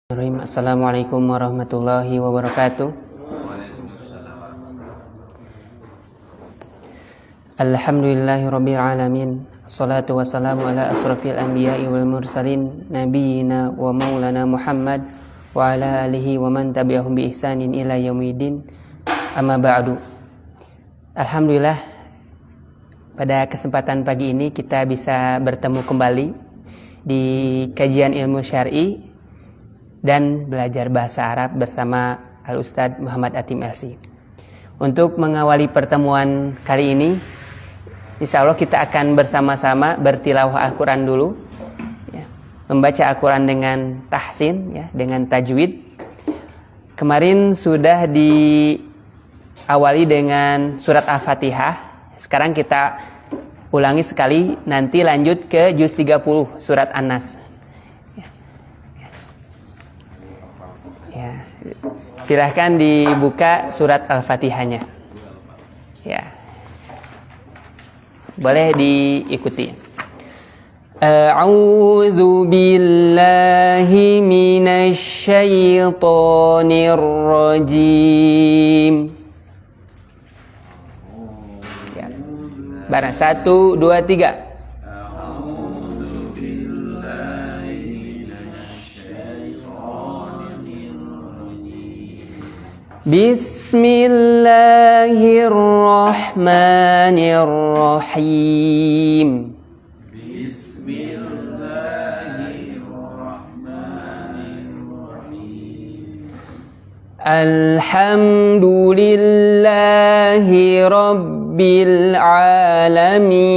Assalamualaikum warahmatullahi wabarakatuh. Alhamdulillahirabbil alamin. Assalatu wassalamu ala asrafil anbiya'i wal mursalin nabiyyina wa maulana Muhammad wa ala alihi wa man tabi'ahum bi ihsanin ila yaumiddin. Amma ba'du. Alhamdulillah, pada kesempatan pagi ini kita bisa bertemu kembali di kajian ilmu syar'i dan belajar bahasa Arab bersama Al-Ustadz Muhammad Atim LC. Untuk mengawali pertemuan kali ini, insya Allah kita akan bersama-sama bertilawah Al-Quran dulu, ya, membaca Al-Quran dengan tahsin, ya, dengan tajwid. Kemarin sudah diawali dengan surat Al-Fatihah. Sekarang kita ulangi sekali, nanti lanjut ke juz 30 surat An-Nas. Ya, silahkan dibuka surat Al-Fatihahnya. Ya, boleh diikuti. A'udzu billahi minasy syaithanir rajim. Ya. Barang 1, 2, 3. Bismillahirrahmanirrahim. Bismillahirrahmanirrahim. Alhamdulillahi rabbil alamin.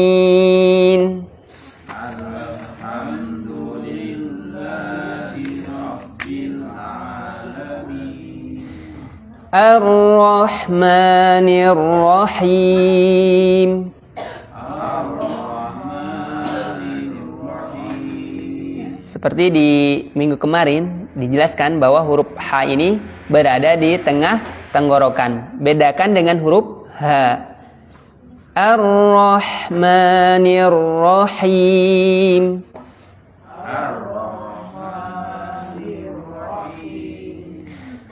Ar-Rahmanir-Rahim. Seperti di minggu kemarin dijelaskan bahwa huruf H ini berada di tengah tenggorokan. Bedakan dengan huruf H. Ar-Rahmanir-Rahim.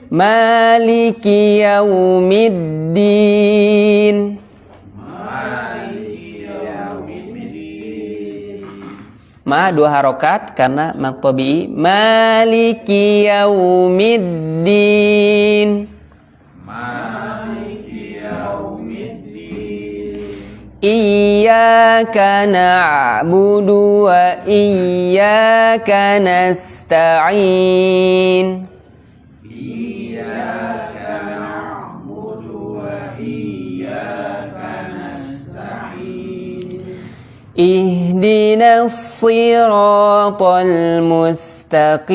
Maliki yaumiddin. Ma dua harokat karena mad tabi'i. Maliki yaumiddin. Iyyaka na'budu wa iyyaka nasta'in. Ihdinas siratal mustaqim.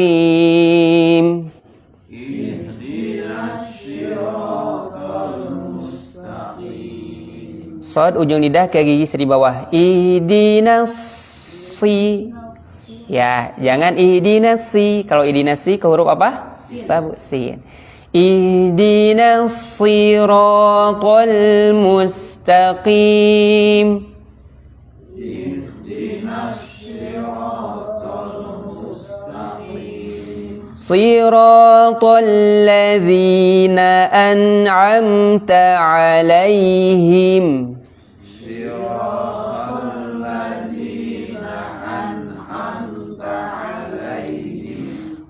Shad ujung lidah ke gigi seri bawah. Ihdinas si. Ya, jangan ihdinas si. Kalau ihdinas si ke huruf apa? Babu sin. Ihdinas siratal mustaqim. Siratal ladzina an'amta 'alaihim.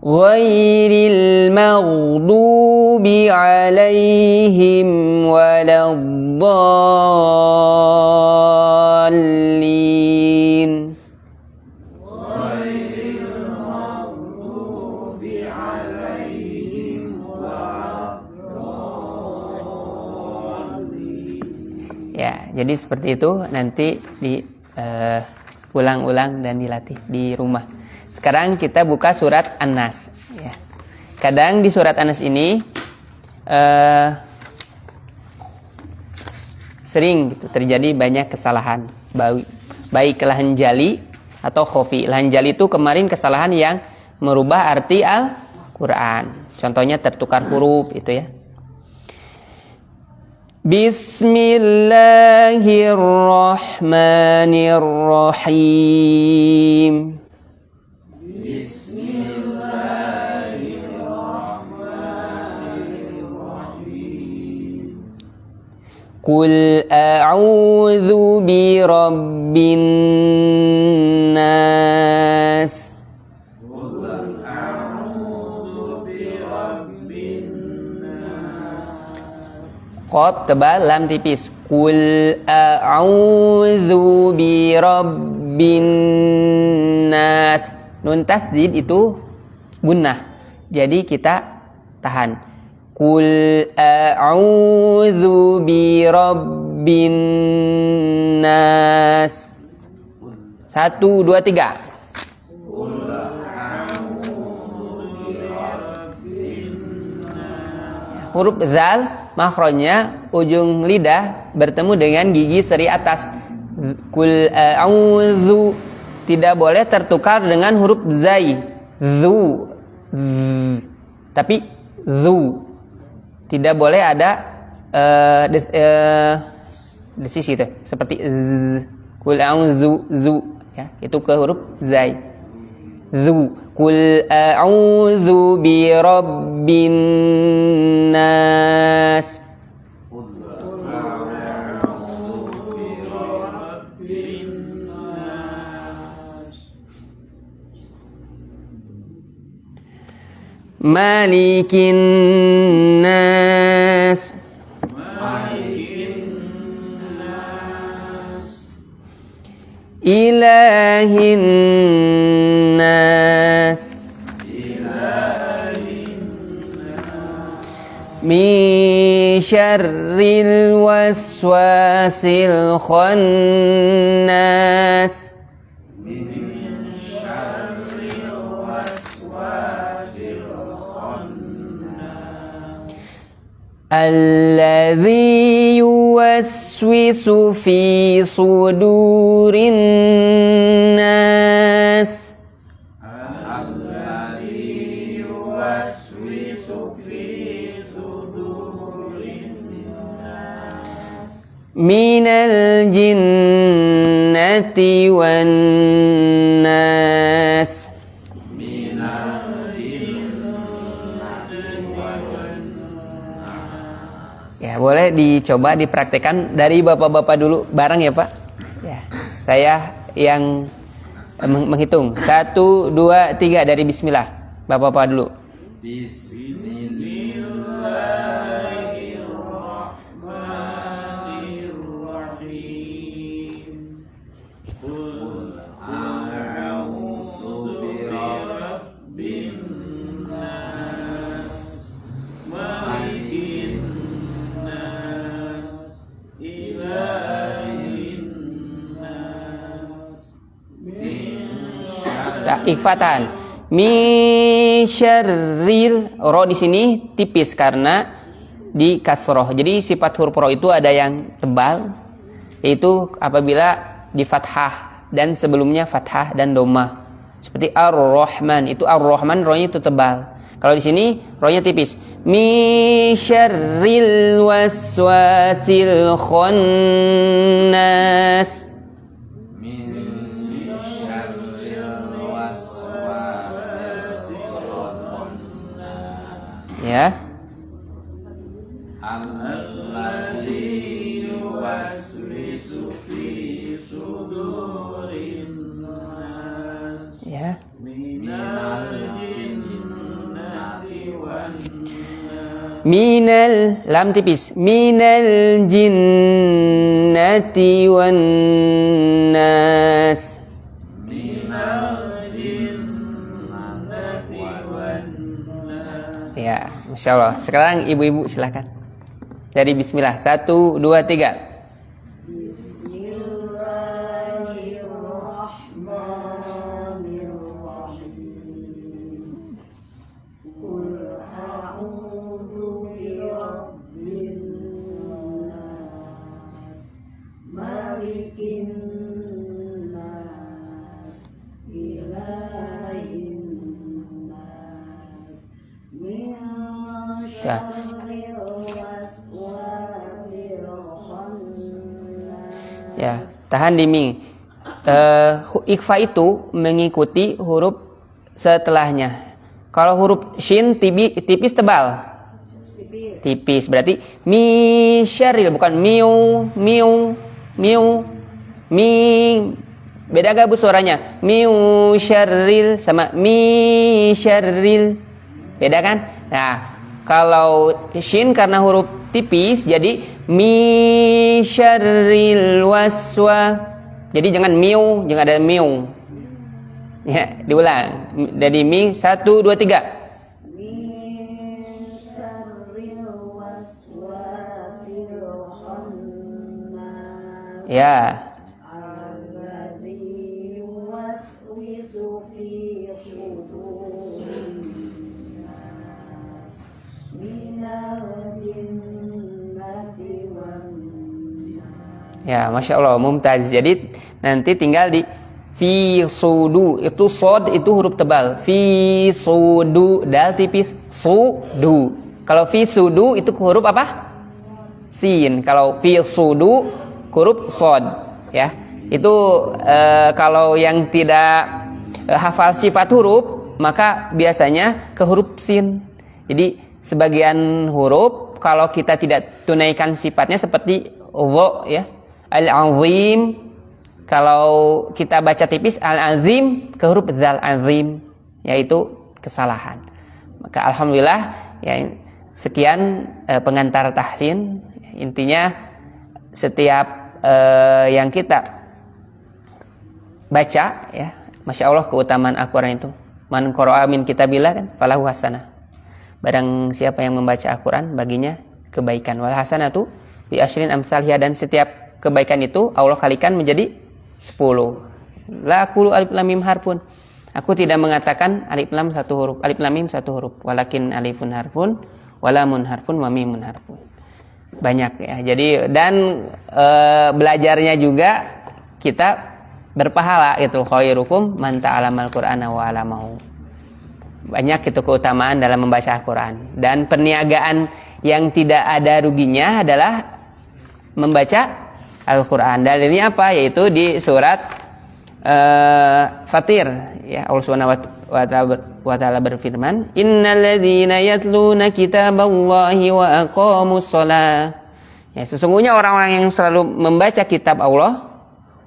Ghairil maghdubi 'alaihim waladdallin. Ya, jadi seperti itu, nanti ulang-ulang dan dilatih di rumah. Sekarang kita buka surat An-Nas. Ya. Kadang di surat An-Nas ini sering gitu, terjadi banyak kesalahan, baik lahan jali atau khofi. Lahan jali itu kemarin kesalahan yang merubah arti Al-Quran. Contohnya tertukar huruf itu ya. Bismillahirrahmanirrahim. Bismillahirrahmanirrahim. Qul a'udzu bi rabbin nas. Qaf tebal, lam tipis. Qul a'udzu bi rabbin nas. Nun tasdid itu gunnah. Jadi kita tahan. Qul a'udzu bi rabbin nas. 1, 2, 3. Huruf zal makhrajnya ujung lidah bertemu dengan gigi seri atas. Qul a'udzu tidak boleh tertukar dengan huruf zai. Zu. Tapi zu. Tidak boleh ada desis itu seperti z. Qul a'udzu zu ya, itu ke huruf zai. Zu. Qul a'udzu bi rabbin nas. Malikin nas. Ilahin nas. Min syarril waswasil khannas. Alladzi yuwaswisu fi sudurin nas. Alladzi yuwaswisu fi sudurin nas. Minal jinnati wan nas. Ya, boleh dicoba dipraktekkan dari bapak-bapak dulu bareng ya Pak. Ya, saya yang menghitung 1, 2, 3 dari bismillah. Bapak-bapak dulu. Bismillahirrahmanirrahim. Qul a'udzu birabbin nas. Malikin nas. Ilahin nas. Ikhfatan. Min syarril, ro di sini tipis karena di kasroh. Jadi sifat huruf ro itu ada yang tebal, yaitu apabila di fathah dan sebelumnya fathah dan domah. Seperti ar-Rahman, itu ar-Rahman ro-nya itu tebal. Kalau di sini ro-nya tipis. Min syarril waswasil khannas. Ya. Alladzi yuwaswisu fi sudurin nas. Ya. Minal jinnati wan nas. Minal, lam tipis. Minal jinnati wan nas. Ya, Masya Allah. Sekarang ibu-ibu silakan. Dari bismillah. 1, 2, 3. Bismillahirrahmanirrahim. Qul a'udzu birabbin nas. Malikin nas. Ilahin nas. Ya. Ya, tahan di ming. Ikhfa itu mengikuti huruf setelahnya. Kalau huruf shin tipis tebal. Tipis. Berarti mi syarril, bukan miu, miu, miu, mi. Beda gak bu suaranya? Miu syarril sama mi syarril. Beda kan? Nah, kalau shin karena huruf tipis jadi mi syarril waswa. Jadi jangan miu, jangan ada miu. Ya, diulang. Dari mi 1 2 3. Ya. Ya, Masya Allah, mumtaz. Jadi nanti tinggal di fi sudu, itu sod itu huruf tebal. Fi sudu, dal tipis, sudu. Kalau fi sudu itu huruf apa? Sin. Kalau fi sudu huruf sod, ya. Itu kalau yang tidak hafal sifat huruf, maka biasanya ke huruf sin. Jadi sebagian huruf kalau kita tidak tunaikan sifatnya seperti lo, ya. Al-azim, kalau kita baca tipis al-azim ke huruf zal azim, yaitu kesalahan. Maka alhamdulillah ya, sekian pengantar tahsin. Intinya setiap yang kita baca, ya, Masya Allah keutamaan Al-Quran itu. Man qara'a min kitabillah kan falahu hasanah. Barang siapa yang membaca Al-Quran baginya kebaikan. Wal hasanatu bi asyrin amsalhiha, dan setiap kebaikan itu Allah kalikan menjadi 10. La aqulu alif lam mim harfun. Aku tidak mengatakan alif lam satu huruf, alif lam mim satu huruf, walakin alifun harfun, walamun harfun, wa mimun harfun. Banyak ya. Jadi dan belajarnya juga kita berpahala gitu. Khairukum man ta'alamal Qur'ana wa 'allamahu. Banyak itu keutamaan dalam membaca Al-Qur'an. Dan perniagaan yang tidak ada ruginya adalah membaca Al-Quran. Dalilnya apa? Yaitu di surat Fatir, ya, Allah Subhanahu wa ta'ala berfirman, innalladzina yatluna kitaballahi wa aqamus shalah. Ya, sesungguhnya orang-orang yang selalu membaca kitab Allah,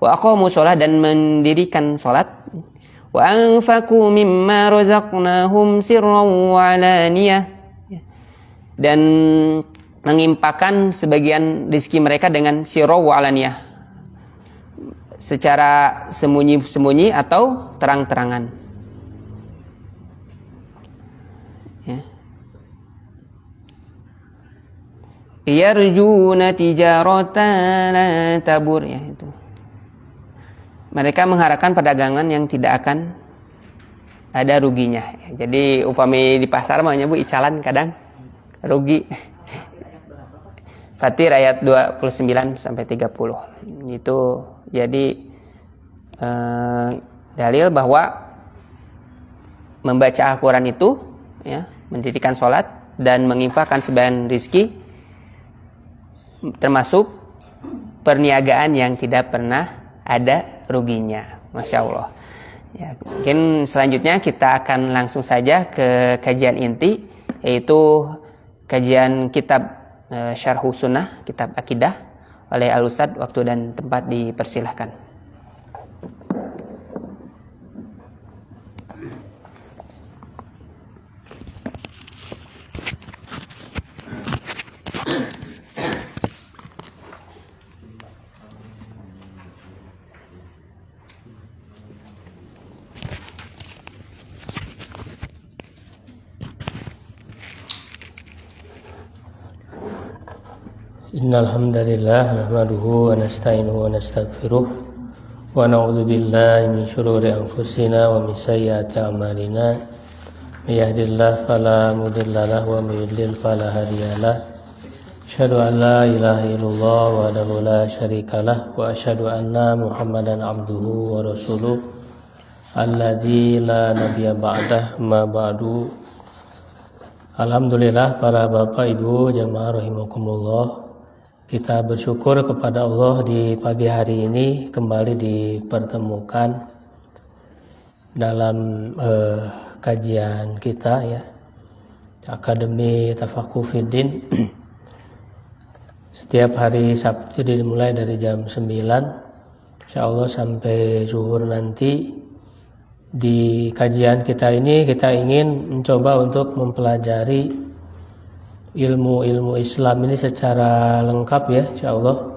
wa aqamus shalah, dan mendirikan salat, wa anfaqu mimma razaqnahum sirran wa alaniyah, dan mengimpakkan sebagian rezeki mereka dengan sirra wa alaniyah, secara sembunyi-sembunyi atau terang-terangan. Ya. Yarjuna tijaratan la tabur, ya, itu. Mereka mengharapkan perdagangan yang tidak akan ada ruginya. Jadi upami di pasar maunya bu icalan kadang rugi. Fatir ayat 29 sampai 30. Itu jadi dalil bahwa membaca Al-Qur'an itu, ya, mendirikan sholat dan menginfakkan sebagian rizki termasuk perniagaan yang tidak pernah ada ruginya. Masya Allah. Ya, mungkin selanjutnya kita akan langsung saja ke kajian inti, yaitu kajian kitab Syarhu Sunnah, kitab akidah oleh Al-Ustadz. Waktu dan tempat dipersilahkan. Innal hamdalillah nahmaduhu wa nasta'inuhu wa nastaghfiruh wa na'udzu billahi min shururi anfusina wa min sayyiati a'malina. May yahdihillahu fala mudilla lahu wa may yudlil fala hadiyalah. Asyhadu an la ilaha illallah wahdahu la syarikalah wa asyhadu anna Muhammadan abduhu wa rasuluh alladzi la nabiyya ba'dah ma ba'du. Alhamdulillah para bapak ibu jamaah rahimakumullah. Kita bersyukur kepada Allah di pagi hari ini kembali dipertemukan dalam kajian kita, ya. Akademi Tafaqquh Fiddin. Setiap hari Sabtu dimulai dari jam 9 insyaallah sampai zuhur nanti. Di kajian kita ini kita ingin mencoba untuk mempelajari ilmu-ilmu Islam ini secara lengkap ya insyaallah.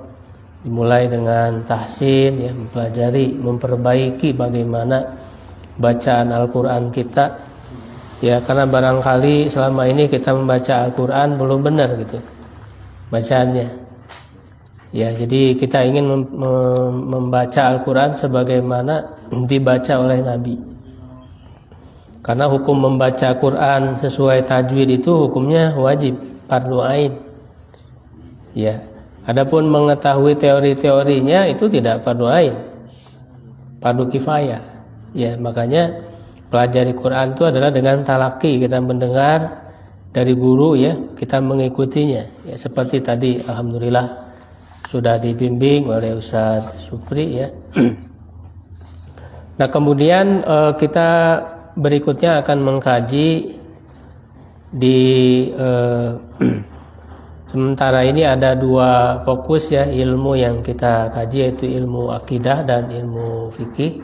Dimulai dengan tahsin ya, mempelajari, memperbaiki bagaimana bacaan Al-Qur'an kita. Ya, karena barangkali selama ini kita membaca Al-Qur'an belum benar gitu bacaannya. Ya, jadi kita ingin membaca Al-Qur'an sebagaimana dibaca oleh Nabi. Karena hukum membaca Quran sesuai tajwid itu hukumnya wajib, fardu ain. Ya. Adapun mengetahui teori-teorinya itu tidak fardu ain, fardu kifayah. Ya, makanya pelajari Quran itu adalah dengan talaki, kita mendengar dari guru ya, kita mengikutinya. Ya, seperti tadi alhamdulillah sudah dibimbing oleh Ustaz Supri ya. Nah, kemudian kita berikutnya akan mengkaji di sementara ini ada dua fokus ya ilmu yang kita kaji, yaitu ilmu akidah dan ilmu fikih.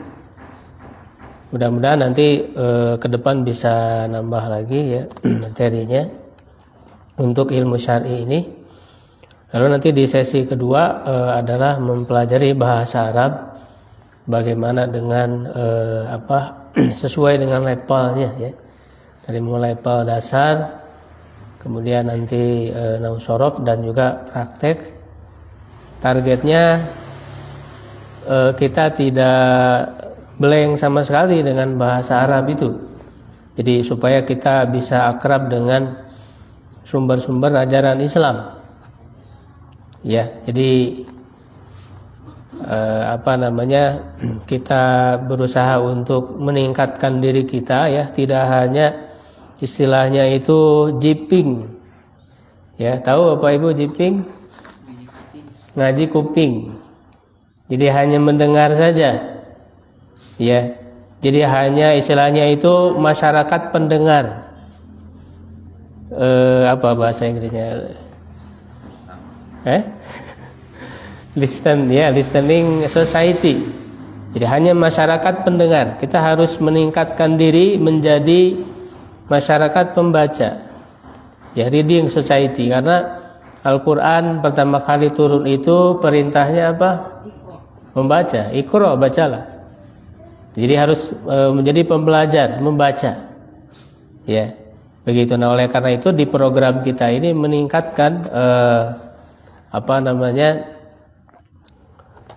Mudah-mudahan nanti ke depan bisa nambah lagi ya materinya untuk ilmu syar'i ini. Lalu nanti di sesi kedua adalah mempelajari bahasa Arab, bagaimana dengan sesuai dengan levelnya ya. Dari mulai level dasar, kemudian nanti nahwu shorof dan juga praktek. Targetnya kita tidak blank sama sekali dengan bahasa Arab itu. Jadi supaya kita bisa akrab dengan sumber-sumber ajaran Islam. Ya, jadi kita berusaha untuk meningkatkan diri kita ya, tidak hanya istilahnya itu jiping. Ya, tahu Bapak Ibu jiping? Ngaji kuping. Jadi hanya mendengar saja. Ya, jadi hanya istilahnya itu masyarakat pendengar. Apa bahasa Inggrisnya? Listening society. Jadi hanya masyarakat pendengar. Kita harus meningkatkan diri menjadi masyarakat pembaca. Ya, reading society, karena Al-Qur'an pertama kali turun itu perintahnya apa? Membaca. Iqra, bacalah. Jadi harus menjadi pembelajar, membaca. Ya, begitu. Nah, oleh karena itu di program kita ini meningkatkan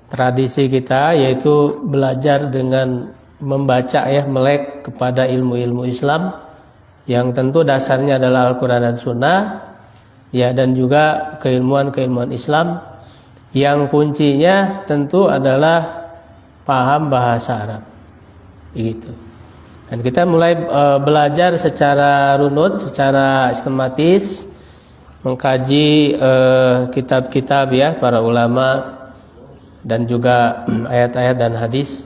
tradisi kita, yaitu belajar dengan membaca ya, melek kepada ilmu-ilmu Islam yang tentu dasarnya adalah Al-Qur'an dan Sunnah ya, dan juga keilmuan-keilmuan Islam yang kuncinya tentu adalah paham bahasa Arab. Begitu. Dan kita mulai belajar secara runut, secara sistematis, mengkaji kitab-kitab ya para ulama dan juga ayat-ayat dan hadis.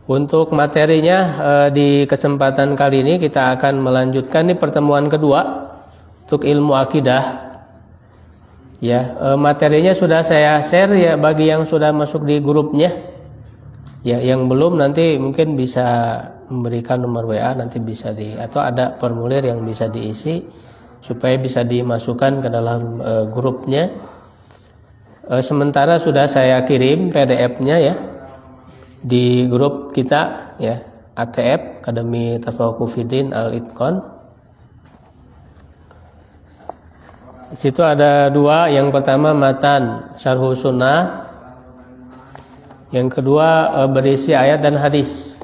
Untuk materinya di kesempatan kali ini kita akan melanjutkan di pertemuan kedua untuk ilmu akidah. Ya, materinya sudah saya share ya bagi yang sudah masuk di grupnya. Ya, yang belum nanti mungkin bisa memberikan nomor WA, nanti bisa atau ada formulir yang bisa diisi supaya bisa dimasukkan ke dalam grupnya. Sementara sudah saya kirim PDF-nya ya di grup kita ya, ATF Akademi Tafaqquh Fiddin Al-Itqan. Di situ ada dua, yang pertama matan Syarh Sunnah, yang kedua berisi ayat dan hadis.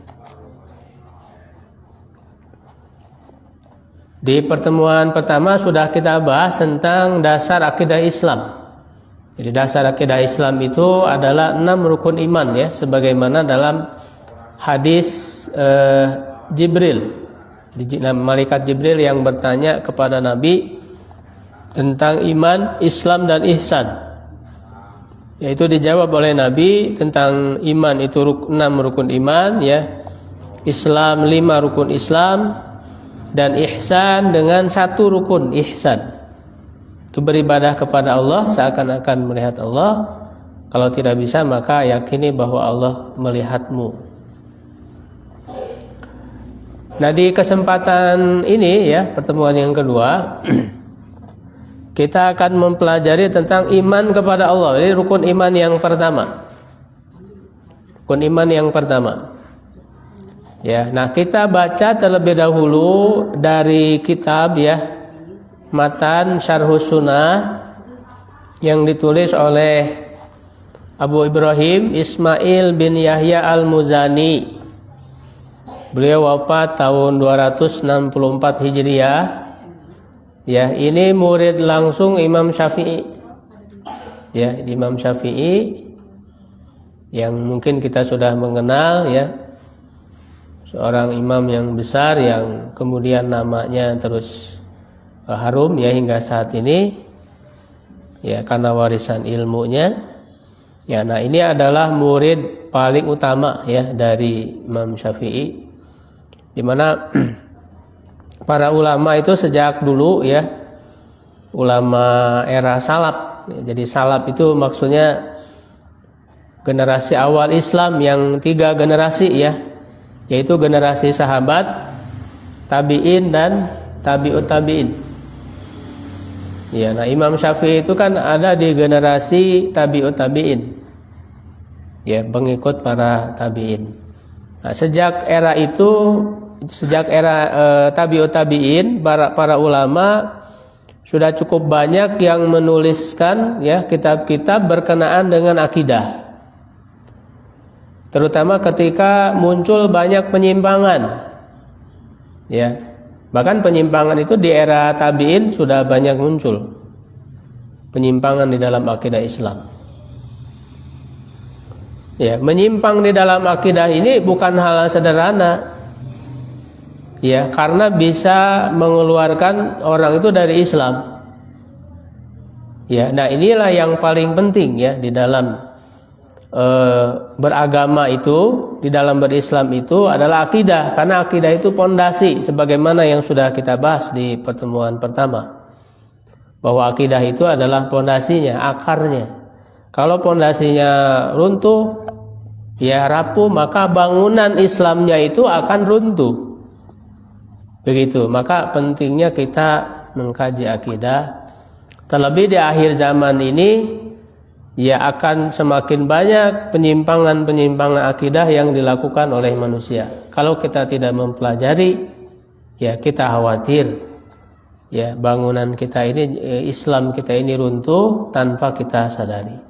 Di pertemuan pertama sudah kita bahas tentang dasar akidah Islam. Jadi dasar akidah Islam itu adalah 6 rukun iman ya, sebagaimana dalam hadis Jibril. Malaikat Jibril yang bertanya kepada Nabi tentang iman, Islam dan ihsan. Yaitu dijawab oleh Nabi tentang iman itu 6 rukun iman ya. Islam 5 rukun Islam, dan ihsan dengan satu rukun ihsan. Itu beribadah kepada Allah seakan-akan melihat Allah. Kalau tidak bisa maka yakini bahwa Allah melihatmu. Nah, di kesempatan ini ya, pertemuan yang kedua, kita akan mempelajari tentang iman kepada Allah. Ini rukun iman yang pertama. Rukun iman yang pertama. Ya, nah kita baca terlebih dahulu dari kitab ya, Matan Syarhus Sunnah yang ditulis oleh Abu Ibrahim Ismail bin Yahya Al-Muzani. Beliau wafat tahun 264 Hijriah. Ya, ini murid langsung Imam Syafi'i. Ya, Imam Syafi'i yang mungkin kita sudah mengenal ya. Seorang imam yang besar yang kemudian namanya terus harum ya hingga saat ini. Ya, karena warisan ilmunya. Ya, nah ini adalah murid paling utama ya dari Imam Syafi'i. Di mana para ulama itu sejak dulu ya, ulama era salaf. Jadi salaf itu maksudnya generasi awal Islam yang 3 generasi ya, yaitu generasi sahabat, tabi'in dan tabi'ut tabi'in. Ya, nah Imam Syafi'i itu kan ada di generasi tabi'ut tabi'in. Ya, pengikut para tabi'in. Nah, sejak era tabi'ut tabi'in, para ulama sudah cukup banyak yang menuliskan ya kitab-kitab berkenaan dengan akidah. Terutama ketika muncul banyak penyimpangan. Ya. Bahkan penyimpangan itu di era tabi'in sudah banyak muncul. Penyimpangan di dalam akidah Islam. Ya, menyimpang di dalam akidah ini bukan hal sederhana. Ya, karena bisa mengeluarkan orang itu dari Islam. Ya, nah inilah yang paling penting ya di dalam beragama itu, di dalam berislam itu adalah akidah. Karena akidah itu pondasi, sebagaimana yang sudah kita bahas di pertemuan pertama, bahwa akidah itu adalah pondasinya, akarnya. Kalau pondasinya runtuh, ya rapuh, maka bangunan Islamnya itu akan runtuh. Begitu, maka pentingnya kita mengkaji akidah. Terlebih di akhir zaman ini, ya akan semakin banyak penyimpangan-penyimpangan akidah yang dilakukan oleh manusia. Kalau kita tidak mempelajari, ya kita khawatir, ya bangunan kita ini, Islam kita ini runtuh tanpa kita sadari.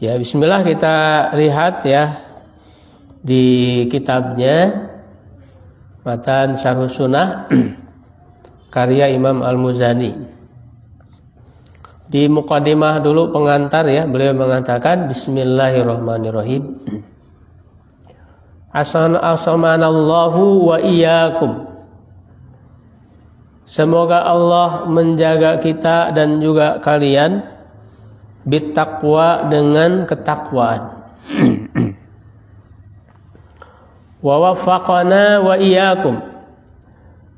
Ya, bismillah kita lihat ya di kitabnya Matan Syarhus Sunnah karya Imam Al-Muzani. Di muqaddimah dulu pengantar ya, beliau mengatakan bismillahirrahmanirrahim. Asamanallahu wa iyyakum. Semoga Allah menjaga kita dan juga kalian bittaqwa dengan ketakwaan. Wa waffaqana wa iyyakum,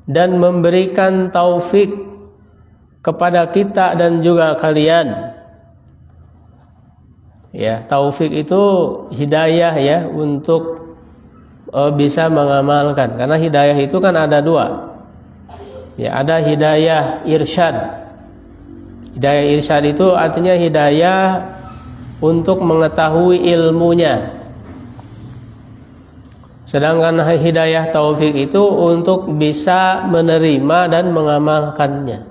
dan memberikan taufik kepada kita dan juga kalian. Ya, taufik itu hidayah ya untuk bisa mengamalkan. Karena hidayah itu kan ada 2. Ya, ada hidayah irsyad. Hidayah irsyad itu artinya hidayah untuk mengetahui ilmunya. Sedangkan hidayah taufik itu untuk bisa menerima dan mengamalkannya.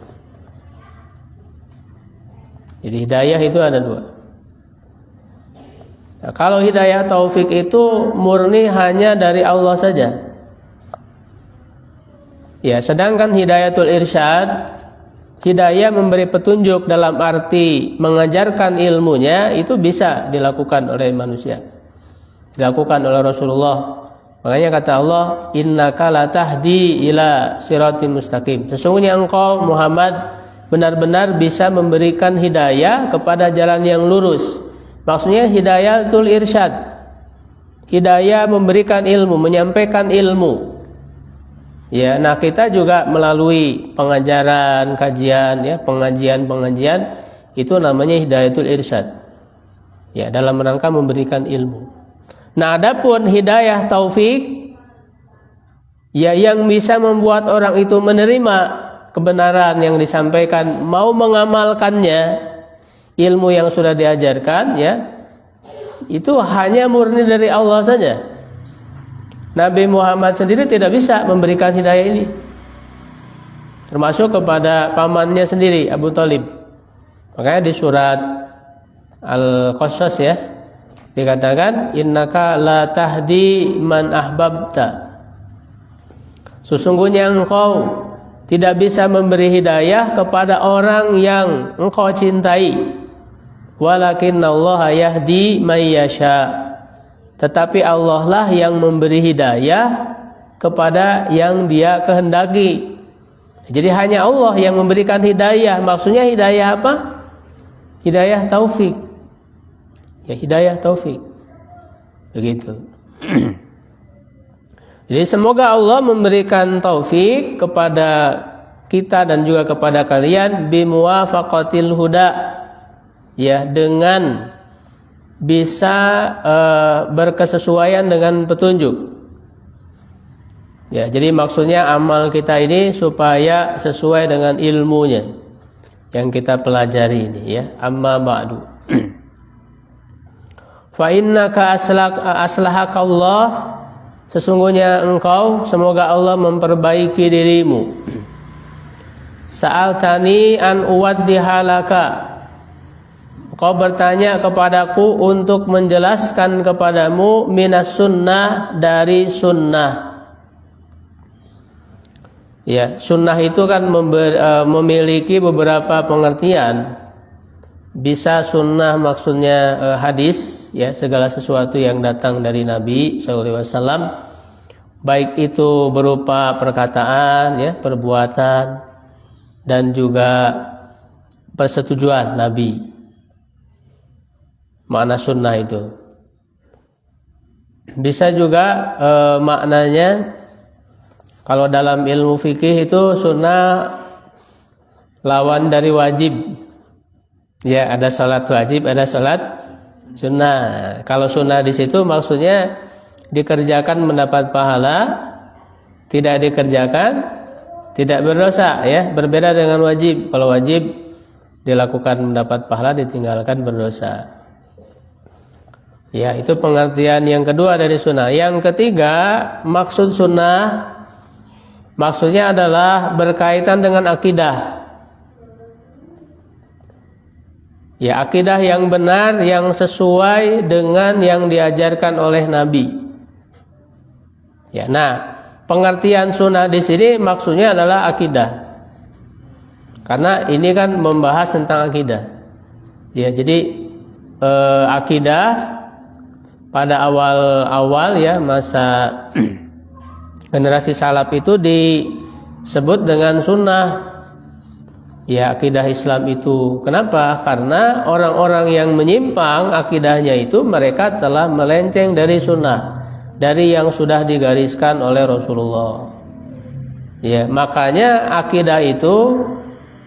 Jadi hidayah itu ada 2. Nah, kalau hidayah taufik itu murni hanya dari Allah saja. Ya, sedangkan hidayatul irsyad, hidayah memberi petunjuk dalam arti mengajarkan ilmunya, itu bisa dilakukan oleh manusia. Dilakukan oleh Rasulullah. Makanya kata Allah, innaka latahdi ila siratim mustaqim. Sesungguhnya engkau Muhammad benar-benar bisa memberikan hidayah kepada jalan yang lurus. Maksudnya hidayatul irsyad. Hidayah memberikan ilmu, menyampaikan ilmu. Ya, nah kita juga melalui pengajaran, kajian, ya, pengajian itu namanya hidayatul irsyad. Ya, dalam rangka memberikan ilmu. Nah, adapun hidayah taufik, ya, yang bisa membuat orang itu menerima kebenaran yang disampaikan, mau mengamalkannya, ilmu yang sudah diajarkan, ya, itu hanya murni dari Allah saja. Nabi Muhammad sendiri tidak bisa memberikan hidayah ini, termasuk kepada pamannya sendiri, Abu Thalib. Makanya di surat Al-Qasas, ya, dikatakan innaka la tahdi man ahbabta. Sesungguhnya engkau tidak bisa memberi hidayah kepada orang yang engkau cintai. Walakinnallaha yahdi may yasha. Tetapi Allah lah yang memberi hidayah kepada yang Dia kehendaki. Jadi hanya Allah yang memberikan hidayah. Maksudnya hidayah apa? Hidayah taufik. Ya, hidayah taufik. Begitu. Jadi semoga Allah memberikan taufik kepada kita dan juga kepada kalian bimuwafaqatil huda. Ya, dengan bisa berkesesuaian dengan petunjuk. Ya, jadi maksudnya amal kita ini supaya sesuai dengan ilmunya yang kita pelajari ini, ya. Amma ba'du. Fa innaka aslahakallah, sesungguhnya engkau, semoga Allah memperbaiki dirimu. Sa'altani an uwaddihalaka, kau bertanya kepadaku untuk menjelaskan kepadamu minas sunnah, dari sunnah. Ya, sunnah itu kan memiliki beberapa pengertian. Bisa sunnah maksudnya hadis, ya, segala sesuatu yang datang dari Nabi SAW, baik itu berupa perkataan, ya, perbuatan, dan juga persetujuan Nabi. Makna sunnah itu bisa juga maknanya, kalau dalam ilmu fikih itu sunnah lawan dari wajib. Ya, ada salat wajib, ada salat sunnah. Kalau sunnah di situ maksudnya dikerjakan mendapat pahala, tidak dikerjakan tidak berdosa, ya. Berbeda dengan wajib. Kalau wajib dilakukan mendapat pahala, ditinggalkan berdosa. Ya, itu pengertian yang kedua dari sunnah. Yang ketiga, maksud sunnah maksudnya adalah berkaitan dengan akidah. Ya, akidah yang benar, yang sesuai dengan yang diajarkan oleh Nabi. Ya, nah, pengertian sunnah di sini maksudnya adalah akidah. Karena ini kan membahas tentang akidah. Ya, jadi akidah pada awal-awal, ya, masa generasi salaf itu disebut dengan sunnah. Ya, akidah Islam itu. Kenapa? Karena orang-orang yang menyimpang akidahnya itu, mereka telah melenceng dari sunnah, dari yang sudah digariskan oleh Rasulullah. Ya, makanya akidah itu,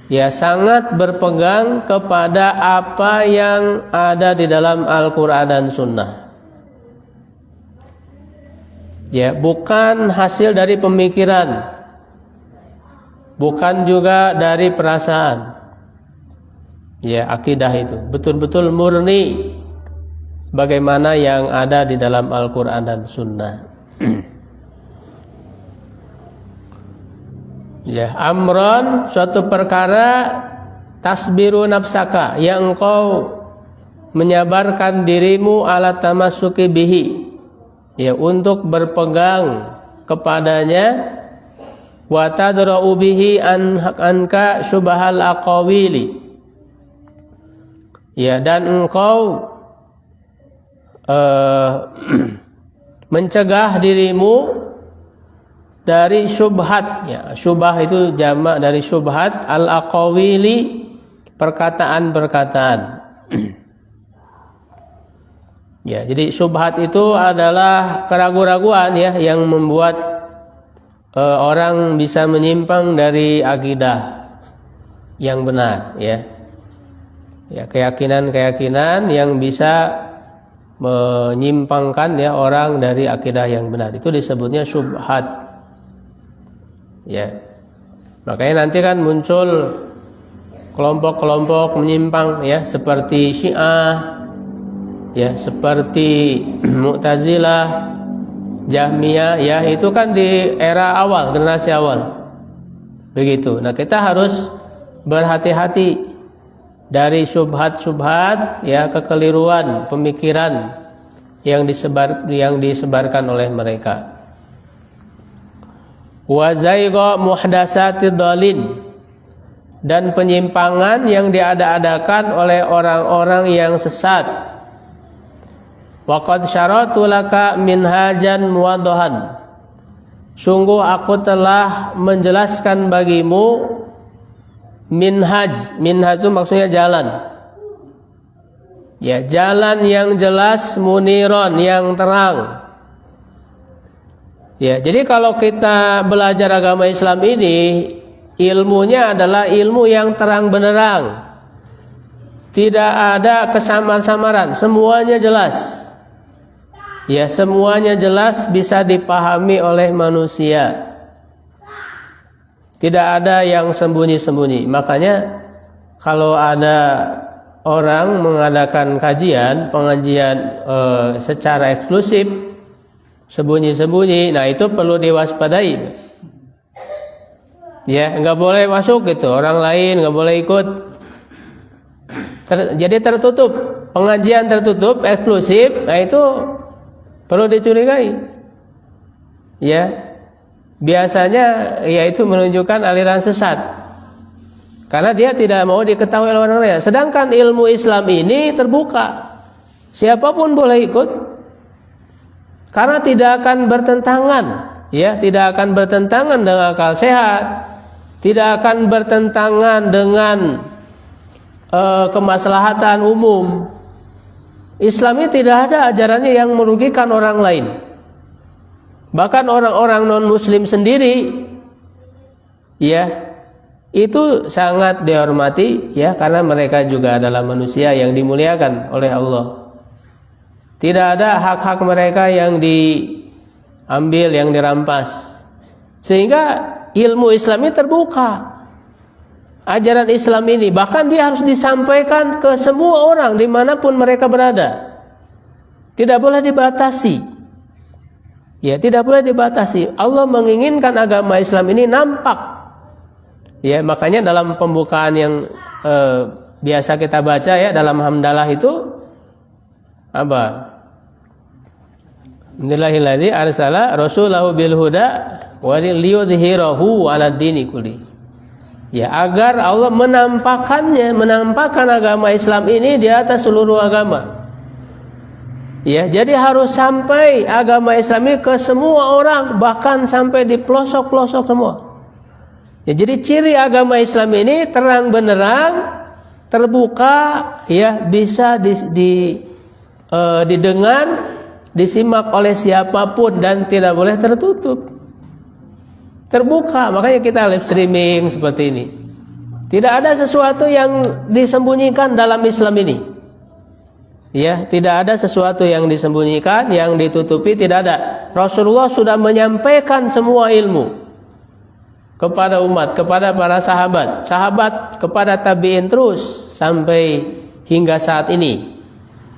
ya, sangat berpegang kepada apa yang ada di dalam Al-Quran dan Sunnah. Ya, bukan hasil dari pemikiran, bukan juga dari perasaan. Ya, akidah itu betul-betul murni bagaimana yang ada di dalam Al-Quran dan Sunnah. Ya, amron, suatu perkara, tasbiru nafsaka, yang engkau menyabarkan dirimu ala tamasuki bihi, ya, untuk berpegang kepadanya, wa tadra'u bihi anka syubhal aqawili, ya, dan engkau mencegah dirimu dari syubhat. Ya, syubhah itu jamak dari syubhat, al-aqawili, perkataan-perkataan. Ya, jadi syubhat itu adalah keraguan-raguan, ya, yang membuat orang bisa menyimpang dari akidah yang benar, ya. Ya, keyakinan-keyakinan yang bisa menyimpangkan ya orang dari akidah yang benar. Itu disebutnya syubhat. Ya. Makanya nanti kan muncul kelompok-kelompok menyimpang ya, seperti Syiah, ya, seperti Mu'tazilah, Jahmiyah, ya, itu kan di era awal, generasi awal. Begitu. Nah, kita harus berhati-hati dari syubhat-syubhat, ya, kekeliruan pemikiran yang disebarkan oleh mereka. Wa zaiqa muhdatsatid dhalin, dan penyimpangan yang diada-adakan oleh orang-orang yang sesat. Wa qad syaratu laka minhajan muwaddahan, sungguh aku telah menjelaskan bagimu minhaj itu maksudnya jalan. Ya, jalan yang jelas, muniron, yang terang. Ya, jadi kalau kita belajar agama Islam ini, ilmunya adalah ilmu yang terang benderang. Tidak ada kesamar-samaran, semuanya jelas. Ya, semuanya jelas, bisa dipahami oleh manusia. Tidak ada yang sembunyi-sembunyi. Makanya kalau ada orang mengadakan pengajian secara eksklusif, sembunyi-sembunyi, nah itu perlu diwaspadai. Ya, nggak boleh masuk gitu. Orang lain nggak boleh ikut. Jadi tertutup, pengajian tertutup, eksklusif. Nah itu perlu dicurigai. Ya. Biasanya yaitu menunjukkan aliran sesat, karena dia tidak mau diketahui oleh orang lain. Sedangkan ilmu Islam ini terbuka, siapapun boleh ikut, karena tidak akan bertentangan, ya, tidak akan bertentangan dengan akal sehat, tidak akan bertentangan dengan kemaslahatan umum. Islam ini tidak ada ajarannya yang merugikan orang lain. Bahkan orang-orang non-muslim sendiri, ya, itu sangat dihormati, ya, karena mereka juga adalah manusia yang dimuliakan oleh Allah. Tidak ada hak-hak mereka yang diambil, yang dirampas. Sehingga ilmu Islam ini terbuka. Ajaran Islam ini bahkan dia harus disampaikan ke semua orang dimanapun mereka berada. Tidak boleh dibatasi. Ya, tidak boleh dibatasi. Allah menginginkan agama Islam ini nampak. Ya, makanya dalam pembukaan yang biasa kita baca, ya, dalam hamdalah itu apa? Innallahilladzi arsala rasulahu bil huda wa liyudhhirahu 'alad dini kulli. Ya, agar Allah menampakkan agama Islam ini di atas seluruh agama. Ya, jadi harus sampai agama Islam ini ke semua orang, bahkan sampai di pelosok-pelosok semua. Ya, jadi ciri agama Islam ini terang benderang, terbuka, ya, bisa didengar, disimak oleh siapapun dan tidak boleh tertutup. Terbuka, makanya kita live streaming seperti ini. Tidak ada sesuatu yang disembunyikan dalam Islam ini. Ya, tidak ada sesuatu yang disembunyikan, yang ditutupi, tidak ada. Rasulullah sudah menyampaikan semua ilmu kepada umat, kepada para sahabat kepada tabi'in terus sampai hingga saat ini.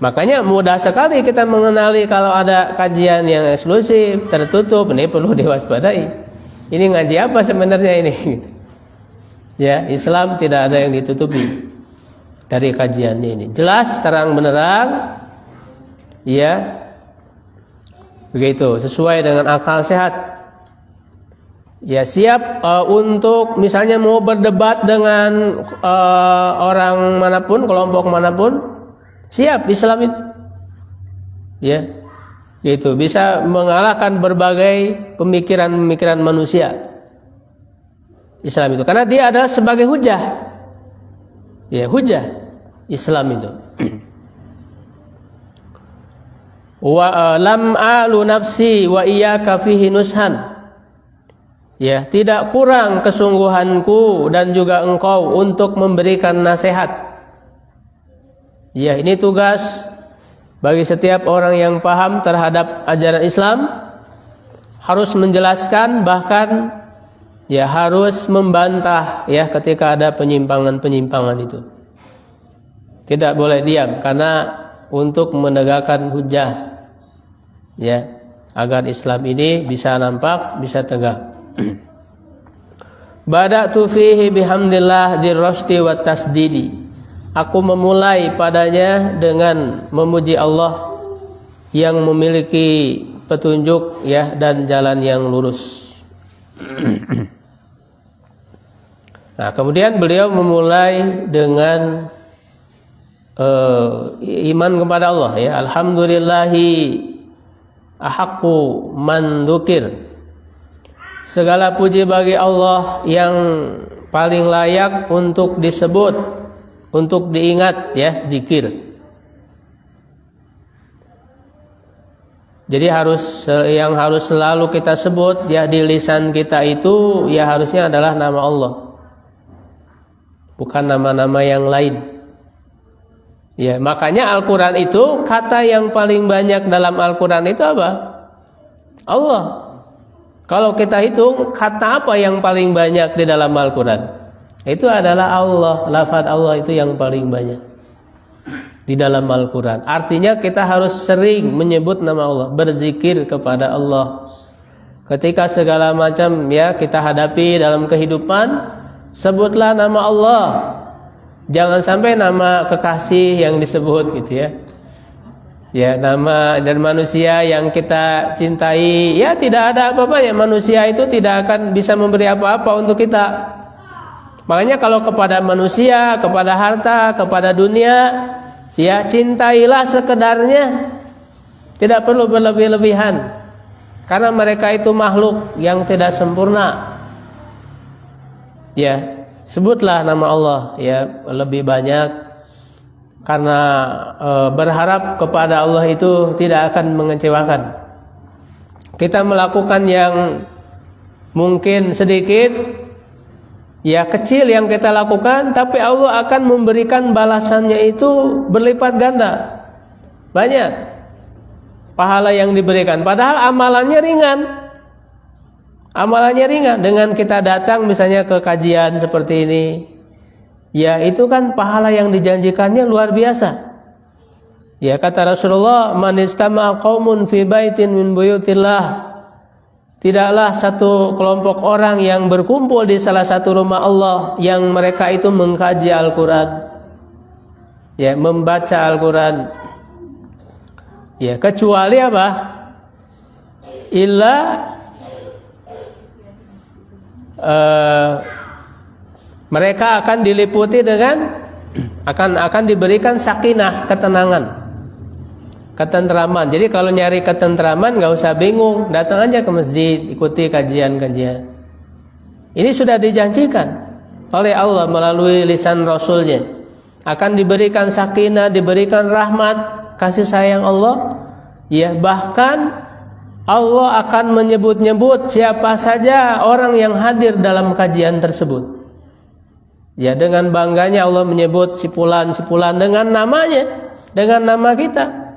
Makanya mudah sekali kita mengenali kalau ada kajian yang eksklusif, tertutup, ini perlu diwaspadai. Ini ngaji apa sebenarnya ini? Ya, Islam tidak ada yang ditutupi dari kajiannya ini. Jelas, terang benderang, ya, begitu, sesuai dengan akal sehat. Ya, siap untuk misalnya mau berdebat dengan orang manapun, kelompok manapun, siap Islam itu. Ya, gitu, bisa mengalahkan berbagai pemikiran-pemikiran manusia. Islam itu, karena dia adalah sebagai hujah. Ya, hujah Islam itu. Wa lam alu nafsi wa iyyaka fihi nushan. Ya, tidak kurang kesungguhanku dan juga engkau untuk memberikan nasihat. Ya, ini tugas bagi setiap orang yang paham terhadap ajaran Islam, harus menjelaskan, bahkan ya harus membantah ya ketika ada penyimpangan-penyimpangan itu. Tidak boleh diam, karena untuk menegakkan hujjah ya, agar Islam ini bisa nampak, bisa tegak. Bada'tu fihi bihamdillah dirrashdi wat tasdidi. Aku memulai padanya dengan memuji Allah yang memiliki petunjuk ya dan jalan yang lurus. Nah, kemudian beliau memulai dengan iman kepada Allah ya. Alhamdulillahi ahaqqu man dzukir. Segala puji bagi Allah yang paling layak untuk disebut, untuk diingat ya, zikir. Jadi yang harus selalu kita sebut ya di lisan kita itu ya harusnya adalah nama Allah, bukan nama-nama yang lain. Ya, makanya Al-Quran itu kata yang paling banyak dalam Al-Quran itu apa? Allah. Kalau kita hitung kata apa yang paling banyak di dalam Al-Quran, itu adalah Allah. Lafaz Allah itu yang paling banyak di dalam Al-Quran. Artinya kita harus sering menyebut nama Allah, berzikir kepada Allah. Ketika segala macam ya kita hadapi dalam kehidupan, sebutlah nama Allah. Jangan sampai nama kekasih yang disebut gitu ya. Ya, nama dan manusia yang kita cintai, ya tidak ada apa-apanya. Manusia itu tidak akan bisa memberi apa-apa untuk kita. Makanya kalau kepada manusia, kepada harta, kepada dunia, ya cintailah sekedarnya. Tidak perlu berlebih-lebihan. Karena mereka itu makhluk yang tidak sempurna. Ya, sebutlah nama Allah ya lebih banyak. Karena berharap kepada Allah itu tidak akan mengecewakan. Kita melakukan yang mungkin sedikit, ya kecil yang kita lakukan, tapi Allah akan memberikan balasannya itu berlipat ganda. Banyak pahala yang diberikan, padahal amalannya ringan. Amalannya ringan. Dengan kita datang misalnya ke kajian seperti ini, ya itu kan pahala yang dijanjikannya luar biasa. Ya kata Rasulullah, man istama'a qaumun fi baitin min buyutillah, tidaklah satu kelompok orang yang berkumpul di salah satu rumah Allah yang mereka itu mengkaji Al-Quran, ya membaca Al-Quran, ya kecuali apa? Illa mereka akan diliputi dengan akan diberikan sakinah, ketenangan, ketentraman. Jadi kalau nyari ketentraman nggak usah bingung, datang aja ke masjid, ikuti kajian-kajian. Ini sudah dijanjikan oleh Allah melalui lisan Rasulnya. Akan diberikan sakinah, diberikan rahmat, kasih sayang Allah. Ya bahkan Allah akan menyebut-nyebut siapa saja orang yang hadir dalam kajian tersebut. Ya dengan bangganya Allah menyebut si fulan dengan namanya, dengan nama kita.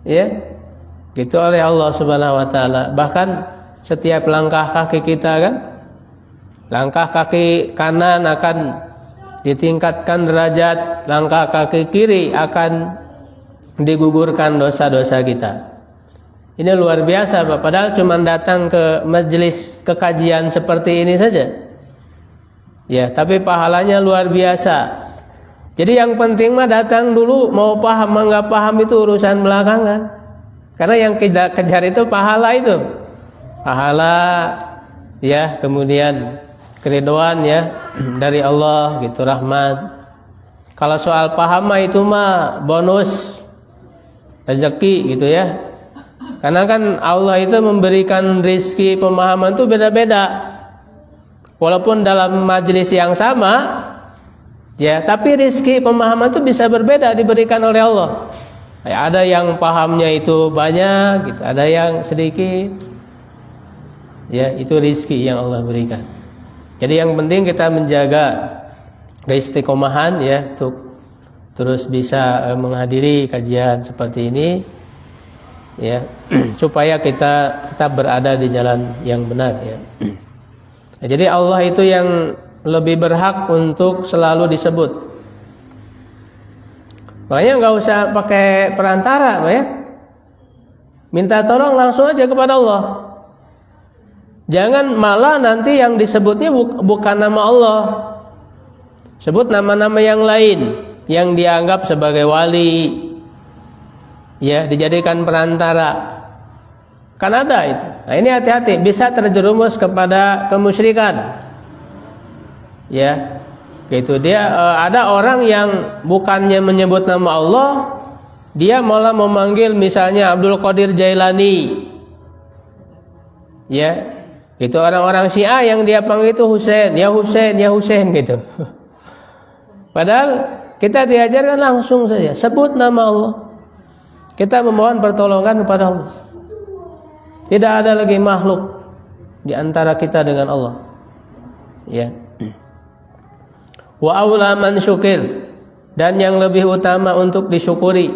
Ya. Gitu oleh Allah Subhanahu wa taala. Bahkan setiap langkah kaki kita kan, langkah kaki kanan akan ditingkatkan derajat, langkah kaki kiri akan digugurkan dosa-dosa kita. Ini luar biasa Pak, padahal cuma datang ke majelis kekajian seperti ini saja. Ya, tapi pahalanya luar biasa. Jadi yang penting mah datang dulu, mau paham enggak paham itu urusan belakangan. Karena yang kita kejar itu pahala itu. Pahala ya, kemudian keridhaan ya dari Allah gitu, rahmat. Kalau soal paham mah itu mah bonus rezeki gitu ya. Karena kan Allah itu memberikan rezeki pemahaman itu beda-beda. Walaupun dalam majelis yang sama, ya, tapi rezeki pemahaman itu bisa berbeda diberikan oleh Allah. Ya, ada yang pahamnya itu banyak, gitu, ada yang sedikit. Ya, itu rizki yang Allah berikan. Jadi yang penting kita menjaga keistiqomahan ya, untuk terus bisa menghadiri kajian seperti ini ya, supaya kita tetap berada di jalan yang benar ya. Jadi Allah itu yang lebih berhak untuk selalu disebut. Makanya nggak usah pakai perantara ya. Minta tolong langsung aja kepada Allah. Jangan malah nanti yang disebutnya bukan nama Allah. Sebut nama-nama yang lain yang dianggap sebagai wali. Ya, dijadikan perantara. Kan ada itu. Nah, ini hati-hati, bisa terjerumus kepada kemusyrikan. Ya. Gitu dia ada orang yang bukannya menyebut nama Allah, dia malah memanggil misalnya Abdul Qadir Jailani. Ya. Itu orang-orang Syiah yang dia panggil itu Husain, ya Husain, ya Husain gitu. Padahal kita diajarkan langsung saja sebut nama Allah. Kita memohon pertolongan kepada Allah. Tidak ada lagi makhluk di antara kita dengan Allah. Ya. Wa aula man syukir, dan yang lebih utama untuk disyukuri.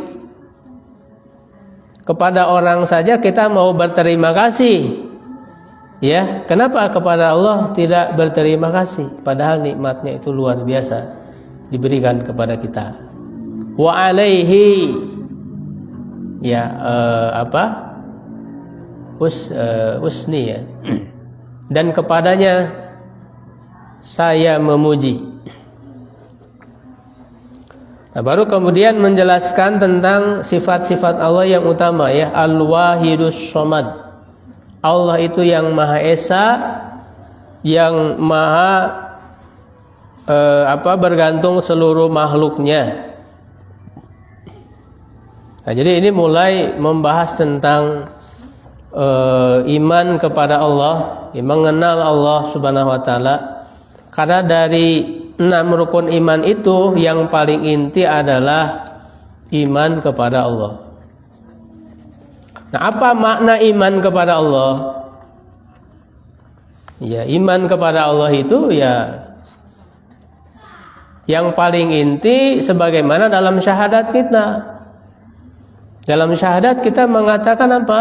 Kepada orang saja kita mau berterima kasih. Ya, kenapa kepada Allah tidak berterima kasih? Padahal nikmatnya itu luar biasa diberikan kepada kita. Wa alaihi, ya usni ya. Dan kepadanya saya memuji. Nah, baru kemudian menjelaskan tentang sifat-sifat Allah yang utama ya, Al-Wahidus Shomad. Allah itu yang Maha Esa, yang Maha bergantung seluruh makhluknya. Nah, jadi ini mulai membahas tentang iman kepada Allah, mengenal Allah Subhanahu wa taala. Karena dari 6 rukun iman itu yang paling inti adalah iman kepada Allah. Nah, apa makna iman kepada Allah? Ya, iman kepada Allah itu ya yang paling inti sebagaimana dalam syahadat kita. Dalam syahadat kita mengatakan apa?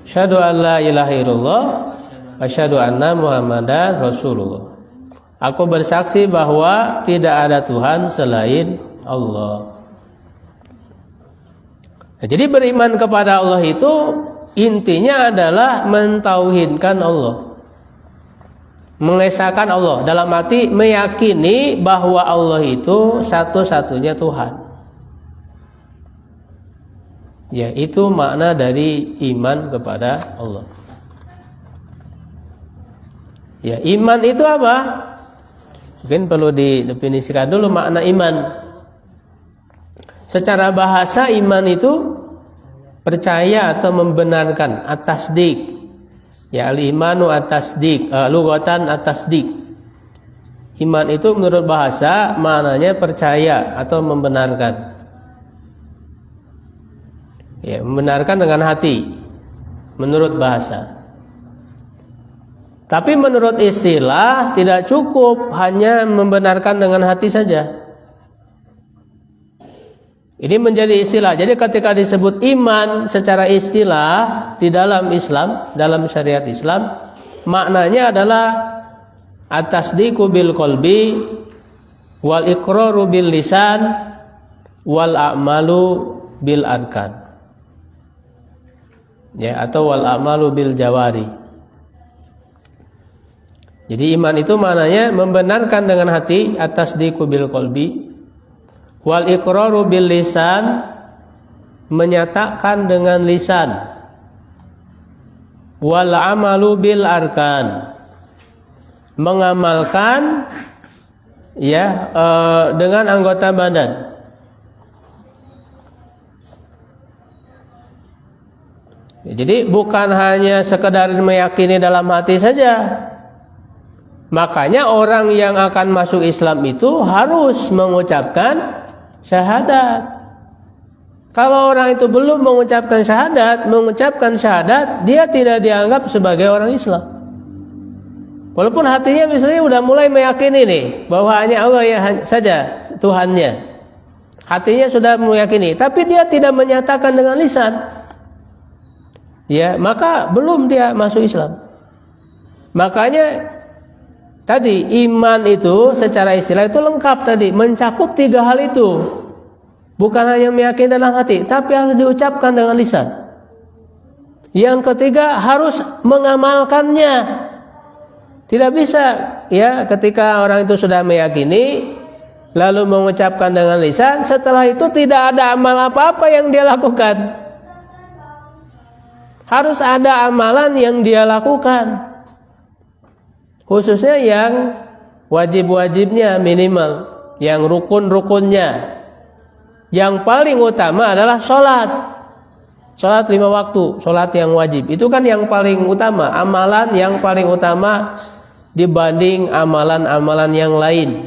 Asyhadu an la ilaha illallah wa asyhadu anna Muhammadan Rasulullah. Aku bersaksi bahwa tidak ada Tuhan selain Allah. Nah, jadi beriman kepada Allah itu intinya adalah mentauhidkan Allah, mengesahkan Allah, dalam arti meyakini bahwa Allah itu satu-satunya Tuhan. Ya, itu makna dari iman kepada Allah. Ya, iman itu apa? Mungkin perlu didefinisikan dulu makna iman. Secara bahasa iman itu percaya atau membenarkan, at-tasdiq. Ya, al-imanu at-tasdiq, lughatan at-tasdiq. Iman itu menurut bahasa maknanya percaya atau membenarkan. Ya, membenarkan dengan hati menurut bahasa. Tapi menurut istilah tidak cukup hanya membenarkan dengan hati saja. Ini menjadi istilah. Jadi ketika disebut iman secara istilah di dalam Islam, dalam syariat Islam, maknanya adalah at-tasdiqu bil qalbi wal iqraru bil lisan wal a'malu bil arkan. Ya, atau wal a'malu bil jawari. Jadi iman itu maknanya membenarkan dengan hati, at-tasdiqu bil qalbi, wal iqraru bil lisan, menyatakan dengan lisan, wal amalu bil arkan, mengamalkan ya dengan anggota badan. Jadi bukan hanya sekedar meyakini dalam hati saja. Makanya orang yang akan masuk Islam itu harus mengucapkan syahadat. Kalau orang itu belum mengucapkan syahadat, dia tidak dianggap sebagai orang Islam. Walaupun hatinya misalnya udah mulai meyakini nih bahwa hanya Allah ya saja Tuhannya. Hatinya sudah meyakini, tapi dia tidak menyatakan dengan lisan. Ya, maka belum dia masuk Islam. Makanya tadi iman itu secara istilah itu lengkap tadi, mencakup 3 hal itu. Bukan hanya meyakini dalam hati, tapi harus diucapkan dengan lisan. Yang ketiga harus mengamalkannya. Tidak bisa ya ketika orang itu sudah meyakini lalu mengucapkan dengan lisan, setelah itu tidak ada amal apa-apa yang dia lakukan. Harus ada amalan yang dia lakukan. Khususnya yang wajib-wajibnya minimal, yang rukun-rukunnya. Yang paling utama adalah sholat. Sholat 5 waktu, sholat yang wajib. Itu kan yang paling utama, amalan yang paling utama dibanding amalan-amalan yang lain.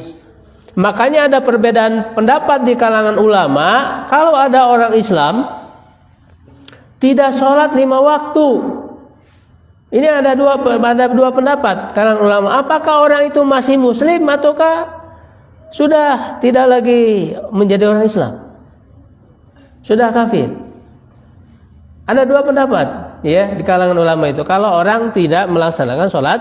Makanya ada perbedaan pendapat di kalangan ulama, kalau ada orang Islam tidak sholat 5 waktu. Ini ada dua pendapat kalangan ulama. Apakah orang itu masih muslim ataukah sudah tidak lagi menjadi orang Islam? Sudah kafir. Ada 2 pendapat ya di kalangan ulama itu. Kalau orang tidak melaksanakan sholat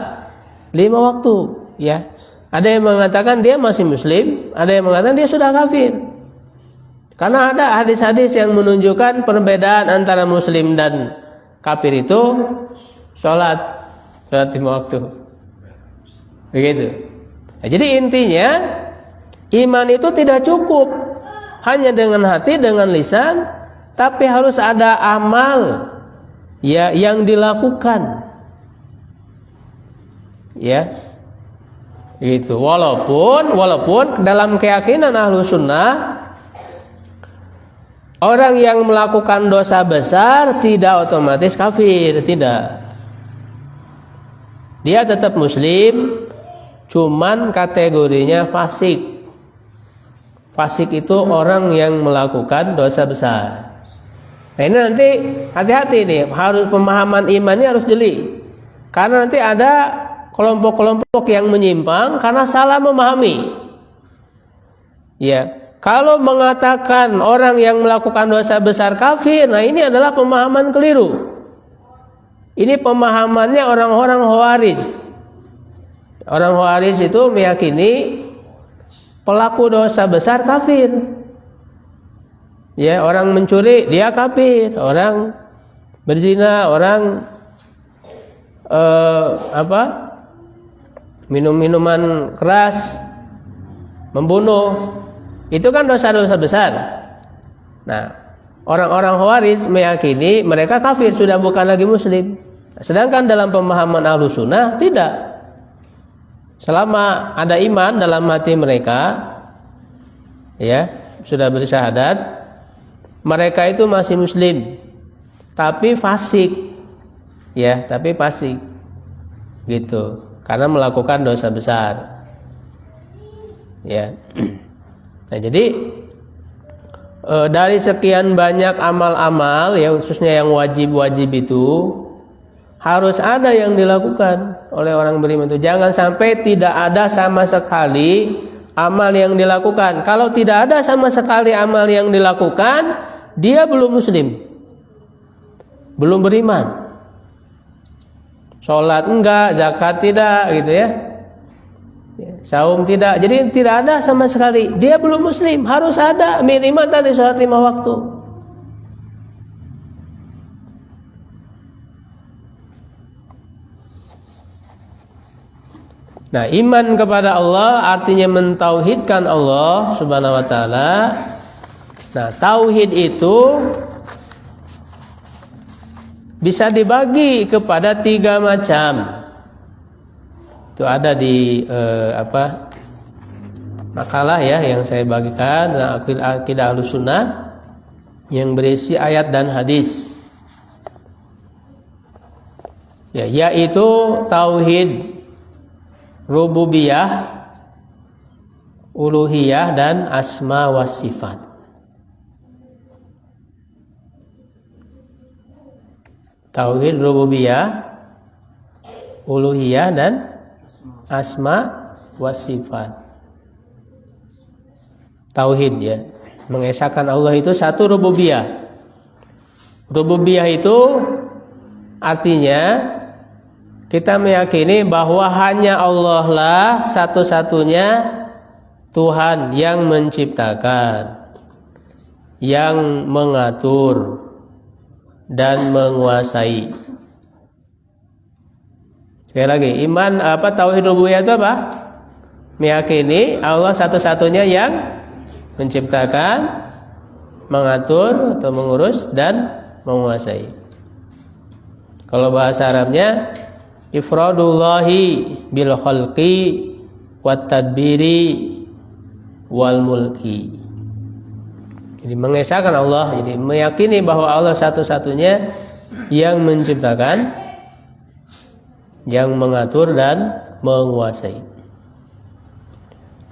5 waktu, ya. Ada yang mengatakan dia masih muslim, ada yang mengatakan dia sudah kafir. Karena ada hadis-hadis yang menunjukkan perbedaan antara muslim dan kafir itu sholat 5 waktu. Begitu. Nah, jadi intinya iman itu tidak cukup hanya dengan hati, dengan lisan, tapi harus ada amal ya yang dilakukan. Ya. Gitu. Walaupun dalam keyakinan Ahlus Sunnah orang yang melakukan dosa besar tidak otomatis kafir, tidak. Dia tetap muslim, cuman kategorinya fasik. Fasik itu orang yang melakukan dosa besar. Nah ini nanti hati-hati nih, harus pemahaman imannya harus jeli. Karena nanti ada kelompok-kelompok yang menyimpang karena salah memahami. Ya, kalau mengatakan orang yang melakukan dosa besar kafir, nah ini adalah pemahaman keliru. Ini pemahamannya orang-orang Khawarij. Orang Khawarij itu meyakini pelaku dosa besar kafir. Ya, orang mencuri dia kafir, orang berzina, orang minum-minuman keras, membunuh, itu kan dosa-dosa besar. Nah, orang-orang Khawarij meyakini mereka kafir, sudah bukan lagi muslim. Sedangkan dalam pemahaman Ahlus Sunnah tidak. Selama ada iman dalam hati mereka, ya, sudah bersyahadat, mereka itu masih muslim, tapi fasik. Ya, tapi fasik. Gitu. Karena melakukan dosa besar. Ya. Nah, jadi dari sekian banyak amal-amal ya, khususnya yang wajib-wajib itu harus ada yang dilakukan oleh orang beriman itu. Jangan sampai tidak ada sama sekali amal yang dilakukan. Kalau tidak ada sama sekali amal yang dilakukan, dia belum muslim, belum beriman. Sholat enggak, zakat tidak, gitu ya. Saum tidak, jadi tidak ada sama sekali. Dia belum muslim, harus ada minimal tadi sholat 5 waktu. Nah, iman kepada Allah artinya mentauhidkan Allah Subhanahu wa taala. Nah, tauhid itu bisa dibagi kepada 3 macam. Itu ada di makalah ya yang saya bagikan dalam Aqidah Ahlus Sunnah yang berisi ayat dan hadis. Ya, yaitu tauhid rububiyah, uluhiyah dan asma wa sifat. Tauhid rububiyah, uluhiyah dan asma wa sifat. Tauhid ya, mengesahkan Allah itu satu rububiyah. Rububiyah itu artinya kita meyakini bahwa hanya Allah lah satu-satunya Tuhan yang menciptakan, yang mengatur dan menguasai. Sekali lagi, iman tauhid rububiyah itu apa? Meyakini Allah satu-satunya yang menciptakan, mengatur atau mengurus dan menguasai. Kalau bahasa Arabnya ifradullahi bil khalqi wat tadbiri wal mulki. Jadi mengesahkan Allah, jadi meyakini bahwa Allah satu-satunya yang menciptakan, yang mengatur dan menguasai.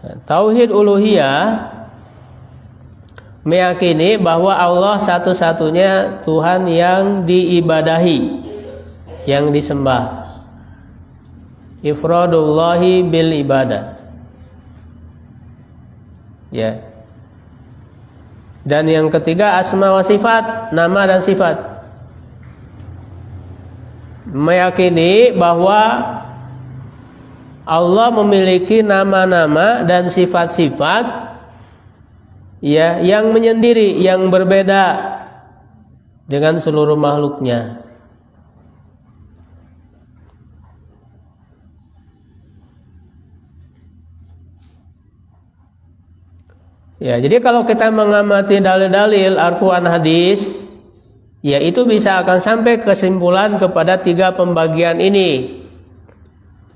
Nah, tauhid uluhiyah meyakini bahwa Allah satu-satunya Tuhan yang diibadahi, yang disembah. Ifradullahi bil ibadah. Ya. Dan yang ketiga asma wa sifat, nama dan sifat. Meyakini bahwa Allah memiliki nama-nama dan sifat-sifat ya, yang menyendiri, yang berbeda dengan seluruh makhluknya. Ya, jadi kalau kita mengamati dalil-dalil Al-Quran hadis, ya itu bisa akan sampai kesimpulan kepada tiga pembagian ini.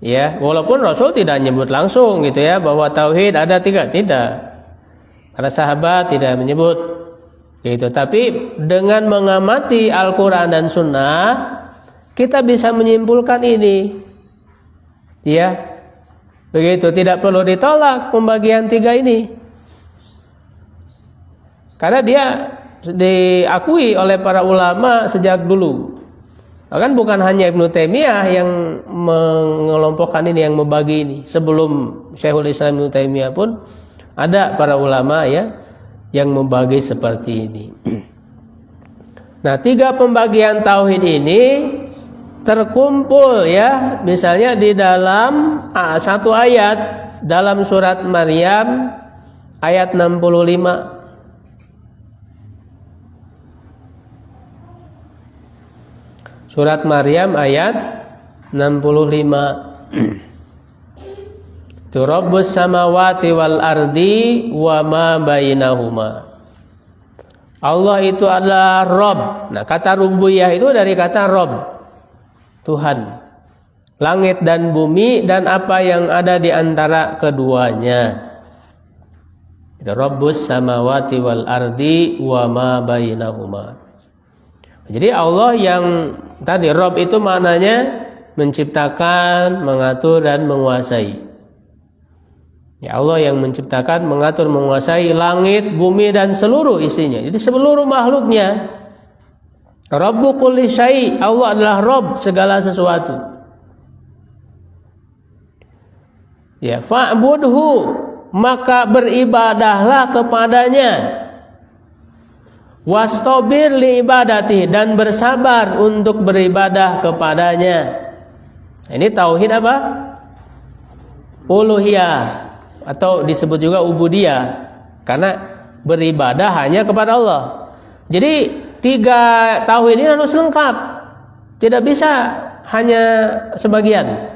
Ya, walaupun Rasul tidak menyebut langsung gitu ya bahwa tauhid ada tiga, tidak. Para sahabat tidak menyebut gitu, tapi dengan mengamati Al-Quran dan Sunnah kita bisa menyimpulkan ini, ya, begitu. Tidak perlu ditolak pembagian tiga ini, karena dia diakui oleh para ulama sejak dulu. Bahkan bukan hanya Ibnu Taimiyah yang mengelompokkan ini, yang membagi ini. Sebelum Syekhul Islam Ibnu Taimiyah pun ada para ulama ya yang membagi seperti ini. Nah, tiga pembagian tauhid ini terkumpul ya, misalnya di dalam satu ayat dalam surat Maryam ayat 65. Surat Maryam ayat 65. Rabbus samawati wal ardi wa ma bainahuma. Allah itu adalah Rabb. Nah, kata rububiyah itu dari kata Rabb, Tuhan. Langit dan bumi dan apa yang ada di antara keduanya. Rabbus samawati wal ardi wa ma bainahuma. Jadi Allah yang tadi Rabb itu maknanya menciptakan, mengatur dan menguasai. Ya, Allah yang menciptakan, mengatur, menguasai langit, bumi dan seluruh isinya. Jadi seluruh makhluknya. Rabbu kulli syai', Allah adalah Rabb segala sesuatu. Ya, fa'budhu, maka beribadahlah kepadanya. Wastabir li ibadati, dan bersabar untuk beribadah kepadanya. Ini tauhid apa? Uluhiyah, atau disebut juga ubudiyah, karena beribadah hanya kepada Allah. Jadi tiga tauhid ini harus lengkap, tidak bisa hanya sebagian.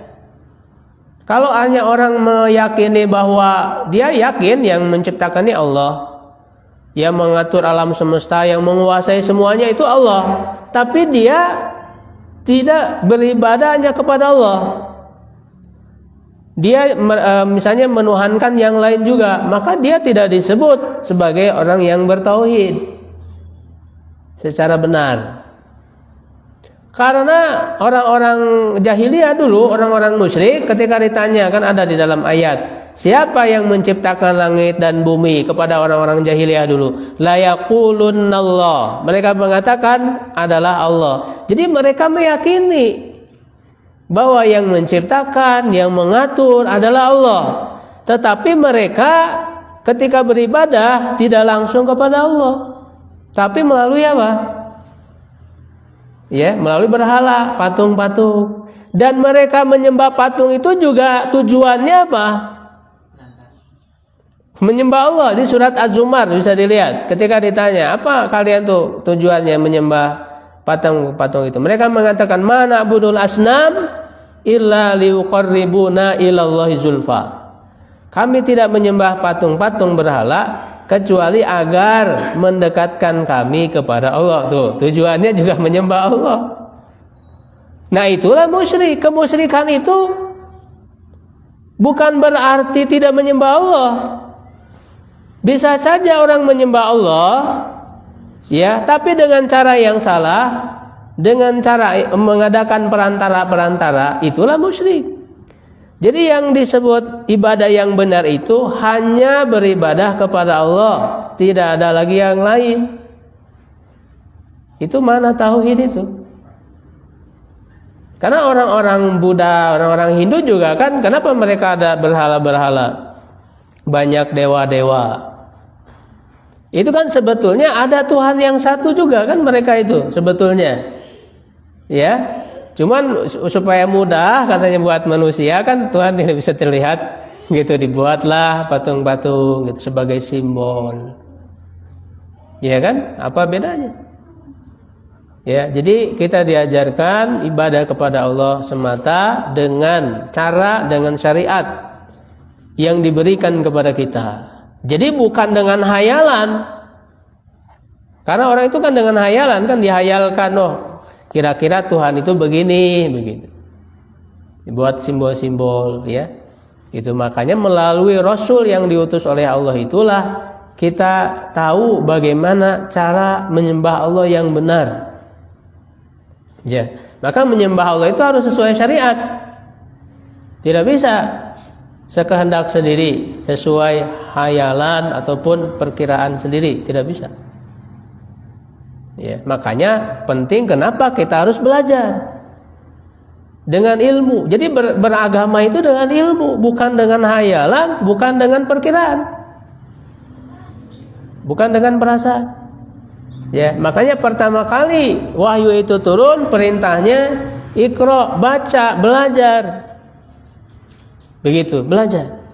Kalau hanya orang meyakini bahwa dia yakin yang menciptakan ini Allah, yang mengatur alam semesta, yang menguasai semuanya itu Allah, tapi dia tidak beribadah hanya kepada Allah, dia misalnya menuhankan yang lain juga, maka dia tidak disebut sebagai orang yang bertauhid secara benar. Karena orang-orang jahiliyah dulu, orang-orang musyrik ketika ditanya, kan ada di dalam ayat, siapa yang menciptakan langit dan bumi kepada orang-orang jahiliyah dulu? La yaqulunallah. Mereka mengatakan adalah Allah. Jadi mereka meyakini bahwa yang menciptakan, yang mengatur adalah Allah. Tetapi mereka ketika beribadah tidak langsung kepada Allah, tapi melalui apa? Ya, melalui berhala, patung-patung. Dan mereka menyembah patung itu juga tujuannya apa? Menyembah Allah. Di surat Az-Zumar bisa dilihat. Ketika ditanya, apa kalian tuh tujuannya menyembah patung-patung itu? Mereka mengatakan, mana abudul asnam illa liuqarribuna ilallahi zulfa. Kami tidak menyembah patung-patung berhala kecuali agar mendekatkan kami kepada Allah. Tuh, tujuannya juga menyembah Allah. Nah, itulah musyrik. Kemusyrikan itu bukan berarti tidak menyembah Allah. Bisa saja orang menyembah Allah, ya, tapi dengan cara yang salah, dengan cara mengadakan perantara-perantara, itulah musyrik. Jadi yang disebut ibadah yang benar itu hanya beribadah kepada Allah, tidak ada lagi yang lain. Itu mana tauhid itu? Karena orang-orang Buddha, orang-orang Hindu juga kan, kenapa mereka ada berhala-berhala? Banyak dewa-dewa. Itu kan sebetulnya ada Tuhan yang satu juga kan mereka itu sebetulnya. Ya. Cuman supaya mudah katanya buat manusia kan Tuhan tidak bisa terlihat gitu, dibuatlah patung-patung gitu sebagai simbol. Ya kan? Apa bedanya? Ya, jadi kita diajarkan ibadah kepada Allah semata dengan cara, dengan syariat yang diberikan kepada kita. Jadi bukan dengan hayalan. Karena orang itu kan dengan hayalan kan dihayalkan, oh kira-kira Tuhan itu begini, begitu. Dibuat simbol-simbol, ya. Itu makanya melalui Rasul yang diutus oleh Allah itulah kita tahu bagaimana cara menyembah Allah yang benar. Ya, maka menyembah Allah itu harus sesuai syariat. Tidak bisa sekehendak sendiri, sesuai hayalan ataupun perkiraan sendiri, tidak bisa. Ya, makanya penting kenapa kita harus belajar dengan ilmu. Jadi beragama itu dengan ilmu, bukan dengan hayalan, bukan dengan perkiraan, bukan dengan perasaan. Ya, makanya pertama kali wahyu itu turun, perintahnya Iqra, baca, belajar. Begitu, belajar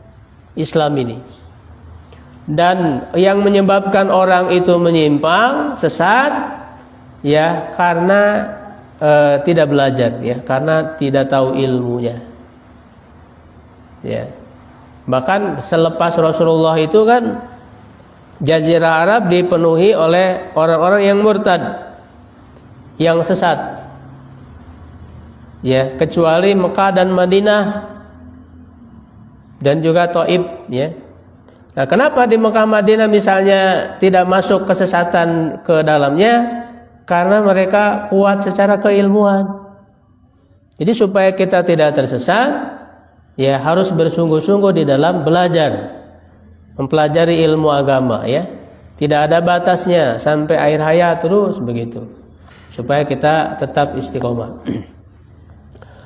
Islam ini. Dan yang menyebabkan orang itu menyimpang, sesat, ya karena tidak belajar, ya karena tidak tahu ilmunya. Ya. Bahkan selepas Rasulullah itu kan Jazirah Arab dipenuhi oleh orang-orang yang murtad, yang sesat. Ya, kecuali Mekah dan Madinah dan juga Taif, ya. Nah, kenapa di Mekah Madinah misalnya tidak masuk kesesatan ke dalamnya? Karena mereka kuat secara keilmuan. Jadi supaya kita tidak tersesat, ya harus bersungguh-sungguh di dalam belajar. Mempelajari ilmu agama, ya. Tidak ada batasnya sampai akhir hayat terus begitu. Supaya kita tetap istiqomah.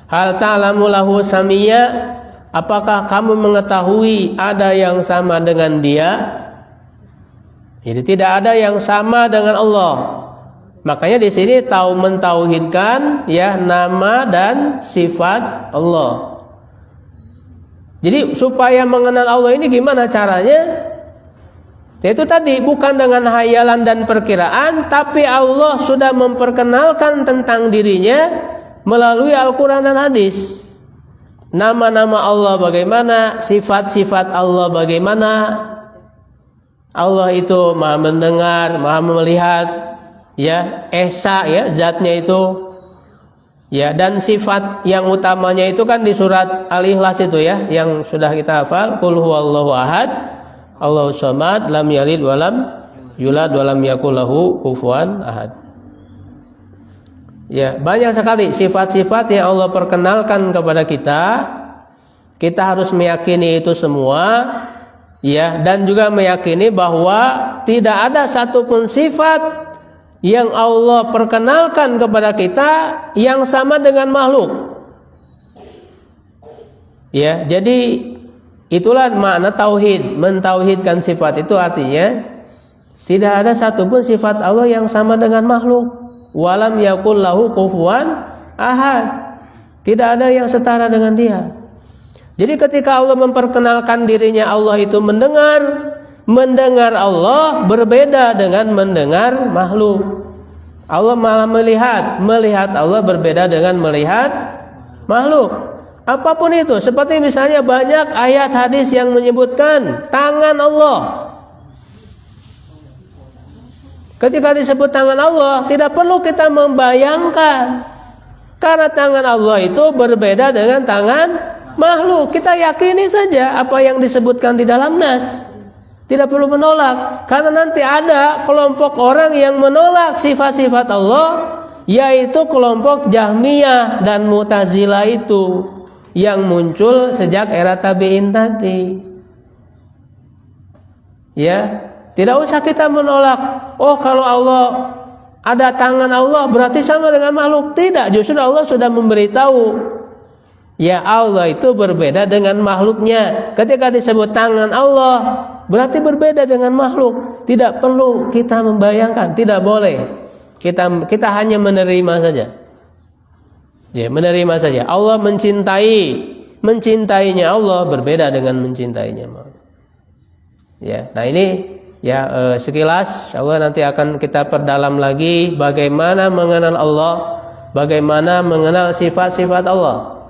Hal ta'lamu lahu samiyya? Apakah kamu mengetahui ada yang sama dengan dia? Jadi tidak ada yang sama dengan Allah. Makanya di sini mentauhidkan ya nama dan sifat Allah. Jadi supaya mengenal Allah ini gimana caranya? Yaitu tadi bukan dengan hayalan dan perkiraan, tapi Allah sudah memperkenalkan tentang dirinya melalui Al-Quran dan hadis. Nama-nama Allah bagaimana, sifat-sifat Allah bagaimana. Allah itu Maha mendengar, Maha melihat, ya, esa, ya, zatnya itu. Ya, dan sifat yang utamanya itu kan di surat Al-Ikhlas itu, ya, yang sudah kita hafal, qul huwallahu ahad, Allahus samad, lam yalid wa lam yulad wa lam yakul lahu kufuwan ahad. Ya, banyak sekali sifat-sifat yang Allah perkenalkan kepada kita Kita harus meyakini itu semua, ya, dan juga meyakini bahwa tidak ada satupun sifat yang Allah perkenalkan kepada kita yang sama dengan makhluk. Ya, jadi itulah makna tauhid. Mentauhidkan sifat itu artinya tidak ada satupun sifat Allah yang sama dengan makhluk. Walam yakul lahu kufuwan ahad. Tidak ada yang setara dengan dia. Jadi ketika Allah memperkenalkan dirinya Allah itu mendengar Allah berbeda dengan mendengar makhluk. Allah malah melihat Allah berbeda dengan melihat makhluk. Apapun itu, seperti misalnya banyak ayat hadis yang menyebutkan tangan Allah. Ketika disebut tangan Allah, tidak perlu kita membayangkan, karena tangan Allah itu berbeda dengan tangan makhluk. Kita yakini saja apa yang disebutkan di dalam nas. Tidak perlu menolak, karena nanti ada kelompok orang yang menolak sifat-sifat Allah, yaitu kelompok Jahmiyah dan Mu'tazilah itu yang muncul sejak era tabi'in tadi. Ya, tidak usah kita menolak. Oh, kalau Allah ada tangan Allah berarti sama dengan makhluk. Tidak, justru Allah sudah memberitahu. Ya, Allah itu berbeda dengan makhluknya. Ketika disebut tangan Allah, berarti berbeda dengan makhluk. Tidak perlu kita membayangkan, tidak boleh. Kita hanya menerima saja. Ya, menerima saja. Allah mencintainya Allah berbeda dengan mencintainya makhluk. Ya, nah ini ya sekilas Allah nanti akan kita perdalam lagi bagaimana mengenal Allah, bagaimana mengenal sifat-sifat Allah.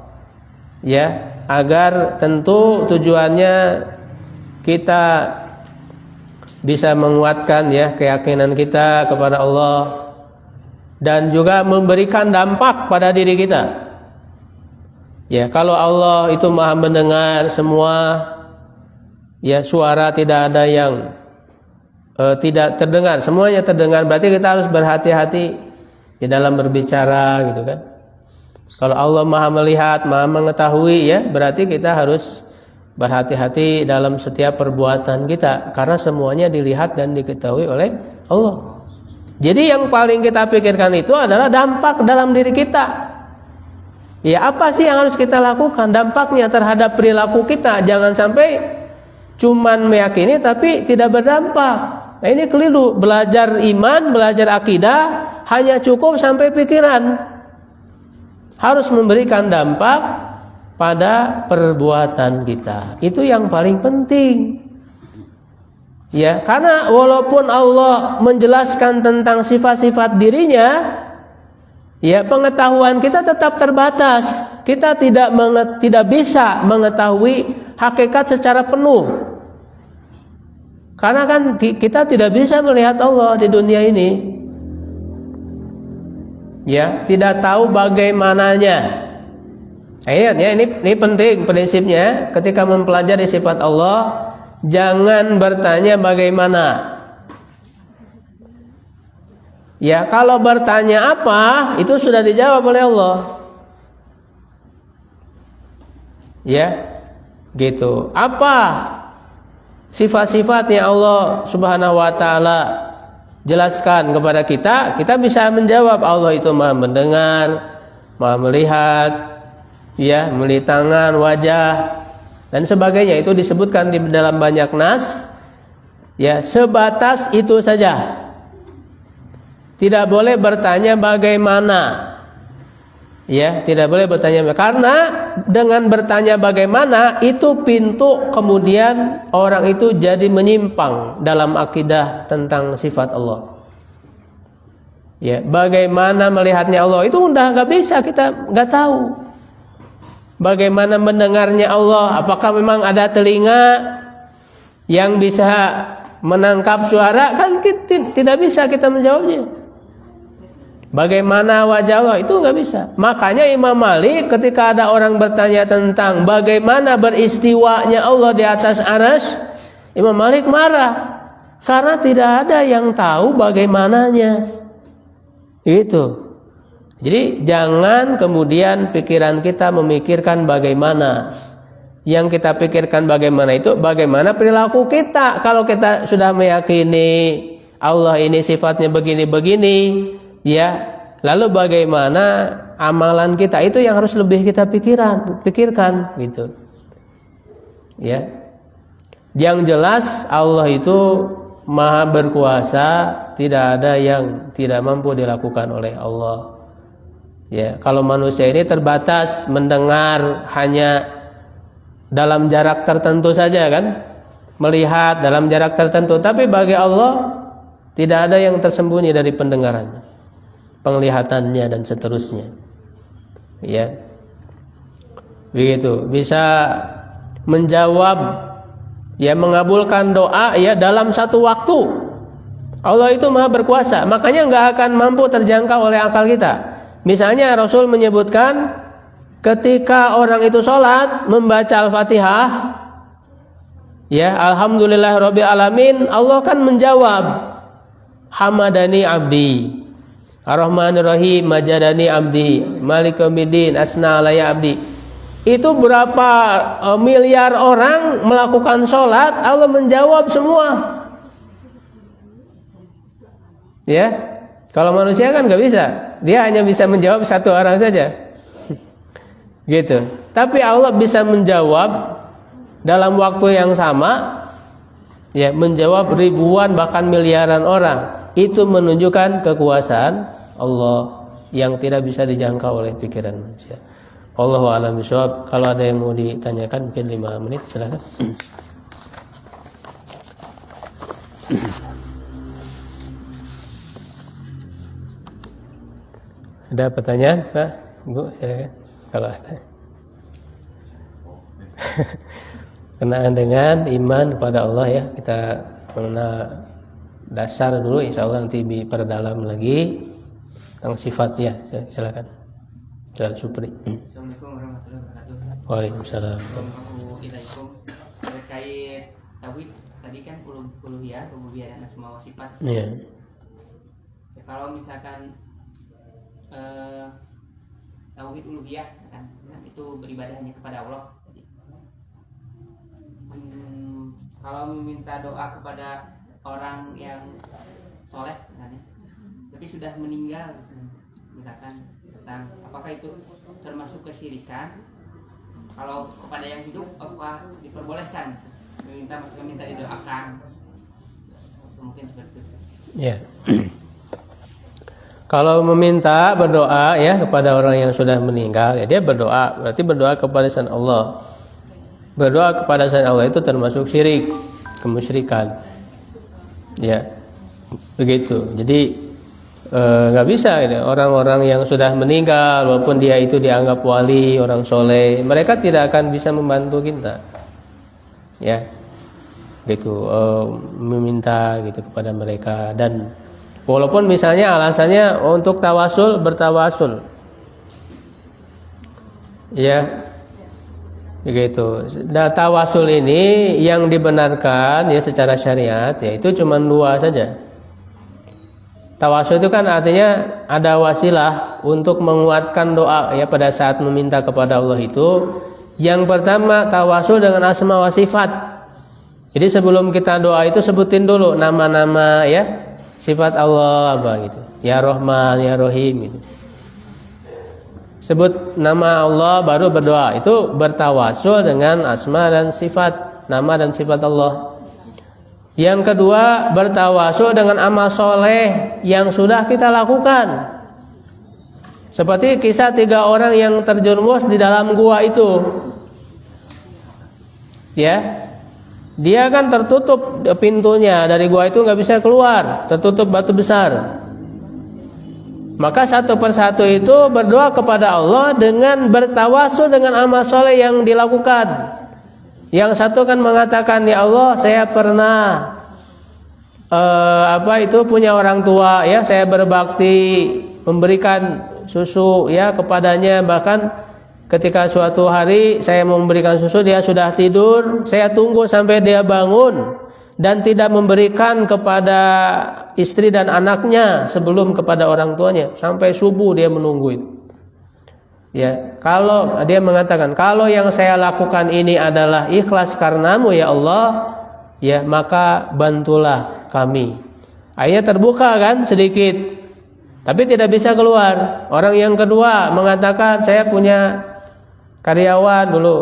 Ya, agar tentu tujuannya kita bisa menguatkan ya keyakinan kita kepada Allah dan juga memberikan dampak pada diri kita. Ya, kalau Allah itu Maha mendengar semua, ya suara tidak ada yang tidak terdengar, semuanya terdengar, berarti kita harus berhati-hati di dalam berbicara gitu kan. Kalau Allah Maha melihat, Maha mengetahui, ya berarti kita harus berhati-hati dalam setiap perbuatan kita, karena semuanya dilihat dan diketahui oleh Allah. Jadi yang paling kita pikirkan itu adalah dampak dalam diri kita. Ya, apa sih yang harus kita lakukan? Dampaknya terhadap perilaku kita. Jangan sampai cuman meyakini tapi tidak berdampak. Nah, ini keliru. Belajar iman, belajar akidah hanya cukup sampai pikiran. Harus memberikan dampak pada perbuatan kita. Itu yang paling penting. Ya, karena walaupun Allah menjelaskan tentang sifat-sifat dirinya, ya pengetahuan kita tetap terbatas. Kita tidak bisa mengetahui hakikat secara penuh. Karena kan kita tidak bisa melihat Allah di dunia ini. Ya, tidak tahu bagaimananya. Ingat ya, ini penting prinsipnya. Ketika mempelajari sifat Allah, jangan bertanya bagaimana. Ya, kalau bertanya apa, itu sudah dijawab oleh Allah. Ya, gitu. Apa sifat-sifat yang Allah Subhanahu wa taala jelaskan kepada kita, kita bisa menjawab. Allah itu Maha mendengar, Maha melihat, ya, melihat tangan, wajah dan sebagainya. Itu disebutkan di dalam banyak nas. Ya, sebatas itu saja. Tidak boleh bertanya bagaimana. Ya, tidak boleh bertanya, karena dengan bertanya bagaimana itu pintu kemudian orang itu jadi menyimpang dalam akidah tentang sifat Allah. Ya, bagaimana melihatnya Allah itu udah nggak bisa, kita nggak tahu. Bagaimana mendengarnya Allah? Apakah memang ada telinga yang bisa menangkap suara? Kan tidak bisa kita menjawabnya. Bagaimana wajah Allah? Itu nggak bisa. Makanya Imam Malik ketika ada orang bertanya tentang bagaimana beristiwanya Allah di atas arsy, Imam Malik marah karena tidak ada yang tahu bagaimananya. Itu. Jadi jangan kemudian pikiran kita memikirkan bagaimana. Yang kita pikirkan bagaimana itu, bagaimana perilaku kita. Kalau kita sudah meyakini Allah ini sifatnya begini-begini, ya, lalu bagaimana amalan kita, itu yang harus lebih kita pikirkan gitu. Ya. Yang jelas Allah itu Maha berkuasa, tidak ada yang tidak mampu dilakukan oleh Allah. Ya, kalau manusia ini terbatas mendengar hanya dalam jarak tertentu saja kan, melihat dalam jarak tertentu, tapi bagi Allah tidak ada yang tersembunyi dari pendengarannya, penglihatannya dan seterusnya. Ya, begitu, bisa menjawab, ya, mengabulkan doa, ya, dalam satu waktu. Allah itu Maha berkuasa, makanya nggak akan mampu terjangkau oleh akal kita. Misalnya Rasul menyebutkan ketika orang itu sholat membaca Al-Fatihah, ya, Alhamdulillahirabbil alamin, Allah kan menjawab, Hamadani abdi, Ar-Rahmanir Rahim, Majadani abdi, Maliki yaumiddin, Asna alayya abdi. Itu berapa miliar orang melakukan sholat, Allah menjawab semua. Ya, kalau manusia kan nggak bisa, dia hanya bisa menjawab satu orang saja. Gitu. Tapi Allah bisa menjawab dalam waktu yang sama, ya, menjawab ribuan bahkan miliaran orang. Itu menunjukkan kekuasaan Allah yang tidak bisa dijangkau oleh pikiran manusia. Wallahu a'lam bishawab. Kalau ada yang mau ditanyakan mungkin 5 menit, silakan. Ada pertanyaan, Pak? Bu, silakan. Kalau ada. Kenaan dengan iman kepada Allah, ya, kita mengenal dasar dulu, insya Allah nanti diperdalam lagi tentang sifatnya. Silakan. Jalan Supri. Assalamualaikum warahmatullahi wabarakatuh. Waalaikumsalam. Assalamualaikum. Terkait tauhid tadi kan uluhiyah, rububiyah dan asma wa sifat. Iya. Ya, kalau misalkan tauhid uluhiyah kan itu beribadah hanya kepada Allah. Kalau meminta doa kepada orang yang soleh kan, tapi sudah meninggal, misalkan tentang apakah itu termasuk kesyirikan? Kalau kepada yang hidup apakah diperbolehkan minta didoakan? Mungkin seperti itu. Ya. Kalau meminta berdoa, ya, kepada orang yang sudah meninggal, ya, dia berdoa, berarti berdoa kepada selain Allah. Berdoa kepada selain Allah itu termasuk syirik, kemusyrikan. Ya. Begitu. Jadi nggak bisa gitu. Orang-orang yang sudah meninggal, walaupun dia itu dianggap wali, orang soleh, mereka tidak akan bisa membantu kita. Ya. Gitu, meminta gitu kepada mereka, dan walaupun misalnya alasannya untuk bertawasul, ya, begitu. Nah, tawasul ini yang dibenarkan, ya, secara syariat, ya, itu cuma 2 saja. Tawasul itu kan artinya ada wasilah untuk menguatkan doa, ya, pada saat meminta kepada Allah itu. Yang pertama tawasul dengan asma wa sifat. Jadi sebelum kita doa itu sebutin dulu nama-nama, ya, sifat Allah apa gitu, ya Rahman, ya Rahim gitu. Sebut nama Allah baru berdoa. Itu bertawasul dengan asma dan sifat, nama dan sifat Allah. Yang kedua, bertawasul dengan amal soleh yang sudah kita lakukan. Seperti kisah 3 orang yang terjerumus di dalam gua itu. Ya, dia kan tertutup pintunya, dari gua itu nggak bisa keluar, tertutup batu besar. Maka satu persatu itu berdoa kepada Allah dengan bertawasul dengan amal soleh yang dilakukan. Yang satu kan mengatakan, ya Allah, saya pernah punya orang tua, ya, saya berbakti memberikan susu, ya, kepadanya, bahkan ketika suatu hari saya memberikan susu, dia sudah tidur, saya tunggu sampai dia bangun dan tidak memberikan kepada istri dan anaknya sebelum kepada orang tuanya, sampai subuh dia menunggu itu. Ya, kalau dia mengatakan, kalau yang saya lakukan ini adalah ikhlas karenamu ya Allah, ya maka bantulah kami. Akhirnya terbuka kan sedikit, tapi tidak bisa keluar. Orang yang kedua mengatakan, saya punya karyawan dulu,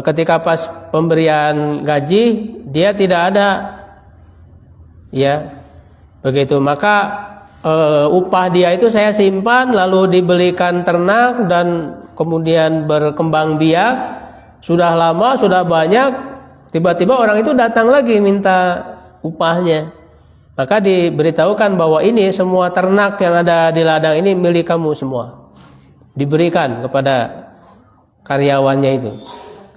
ketika pas pemberian gaji dia tidak ada, ya begitu, maka upah dia itu saya simpan lalu dibelikan ternak dan kemudian berkembang biak. Sudah lama, sudah banyak, tiba-tiba orang itu datang lagi minta upahnya. Maka diberitahukan bahwa ini semua ternak yang ada di ladang ini milik kamu semua, diberikan kepada karyawannya itu.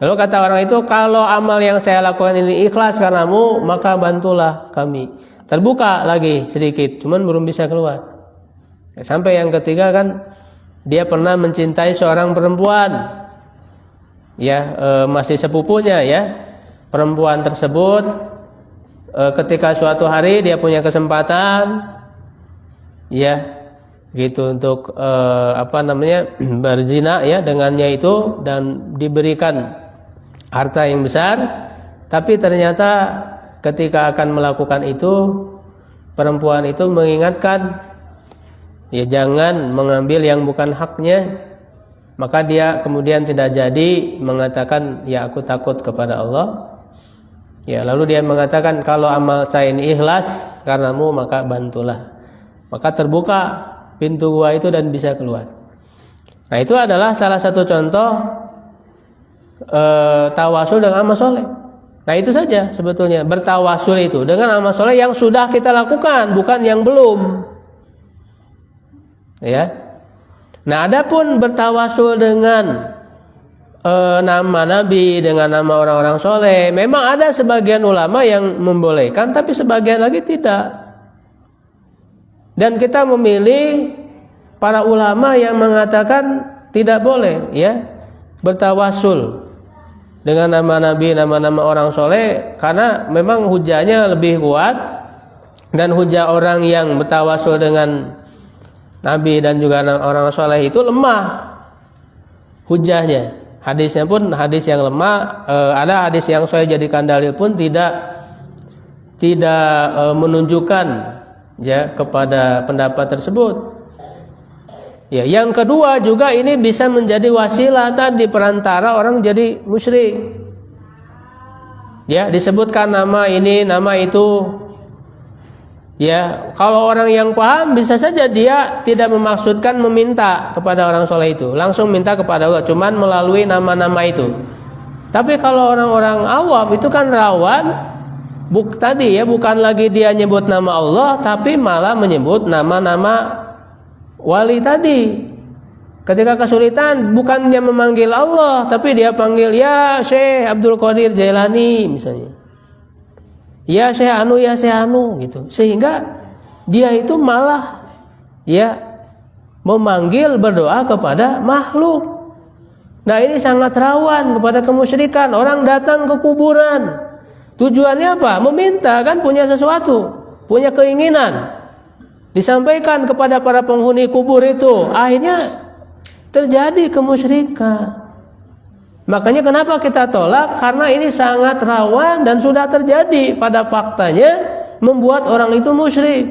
Lalu kata orang itu, kalau amal yang saya lakukan ini ikhlas karenamu, maka bantulah kami. Terbuka lagi sedikit, cuman belum bisa keluar. Sampai yang ketiga kan, dia pernah mencintai seorang perempuan, ya masih sepupunya ya. Perempuan tersebut ketika suatu hari dia punya kesempatan, ya gitu, untuk berzina ya dengannya itu, dan diberikan harta yang besar. Tapi ternyata ketika akan melakukan itu, perempuan itu mengingatkan, ya jangan mengambil yang bukan haknya. Maka dia kemudian tidak jadi mengatakan, ya aku takut kepada Allah. Ya lalu dia mengatakan, kalau amal saya ini ikhlas karenamu, maka bantulah. Maka terbuka pintu gua itu dan bisa keluar. Nah itu adalah salah satu contoh tawasul dengan amal soleh. Nah itu saja sebetulnya, bertawasul itu dengan amal soleh yang sudah kita lakukan, bukan yang belum. Ya. Nah adapun bertawasul dengan nama Nabi, dengan nama orang-orang soleh, memang ada sebagian ulama yang membolehkan, tapi sebagian lagi tidak. Dan kita memilih para ulama yang mengatakan tidak boleh ya bertawasul dengan nama Nabi, nama-nama orang soleh, karena memang hujahnya lebih kuat, dan hujah orang yang bertawasul dengan Nabi dan juga orang soleh itu lemah hujahnya. Hadisnya pun hadis yang lemah. Ada hadis yang saya jadikan dalil pun tidak menunjukkan ya kepada pendapat tersebut. Ya, yang kedua juga ini bisa menjadi wasilah tadi perantara orang jadi musyrik. Ya, disebutkan nama ini, nama itu. Ya, kalau orang yang paham bisa saja dia tidak memaksudkan meminta kepada orang soleh itu, langsung minta kepada Allah, cuman melalui nama-nama itu. Tapi kalau orang-orang awam itu kan rawan, tadi ya bukan lagi dia nyebut nama Allah, tapi malah menyebut nama-nama wali tadi. Ketika kesulitan bukannya memanggil Allah, tapi dia panggil ya Syekh Abdul Qadir Jailani misalnya. Ya Syekh Anu gitu. Sehingga dia itu malah ya memanggil berdoa kepada makhluk. Nah, ini sangat rawan kepada kemusyrikan. Orang datang ke kuburan. Tujuannya apa? Meminta, kan punya sesuatu, punya keinginan. Disampaikan kepada para penghuni kubur itu, akhirnya terjadi kemusyrikan. Makanya kenapa kita tolak? Karena ini sangat rawan dan sudah terjadi pada faktanya, membuat orang itu musyrik,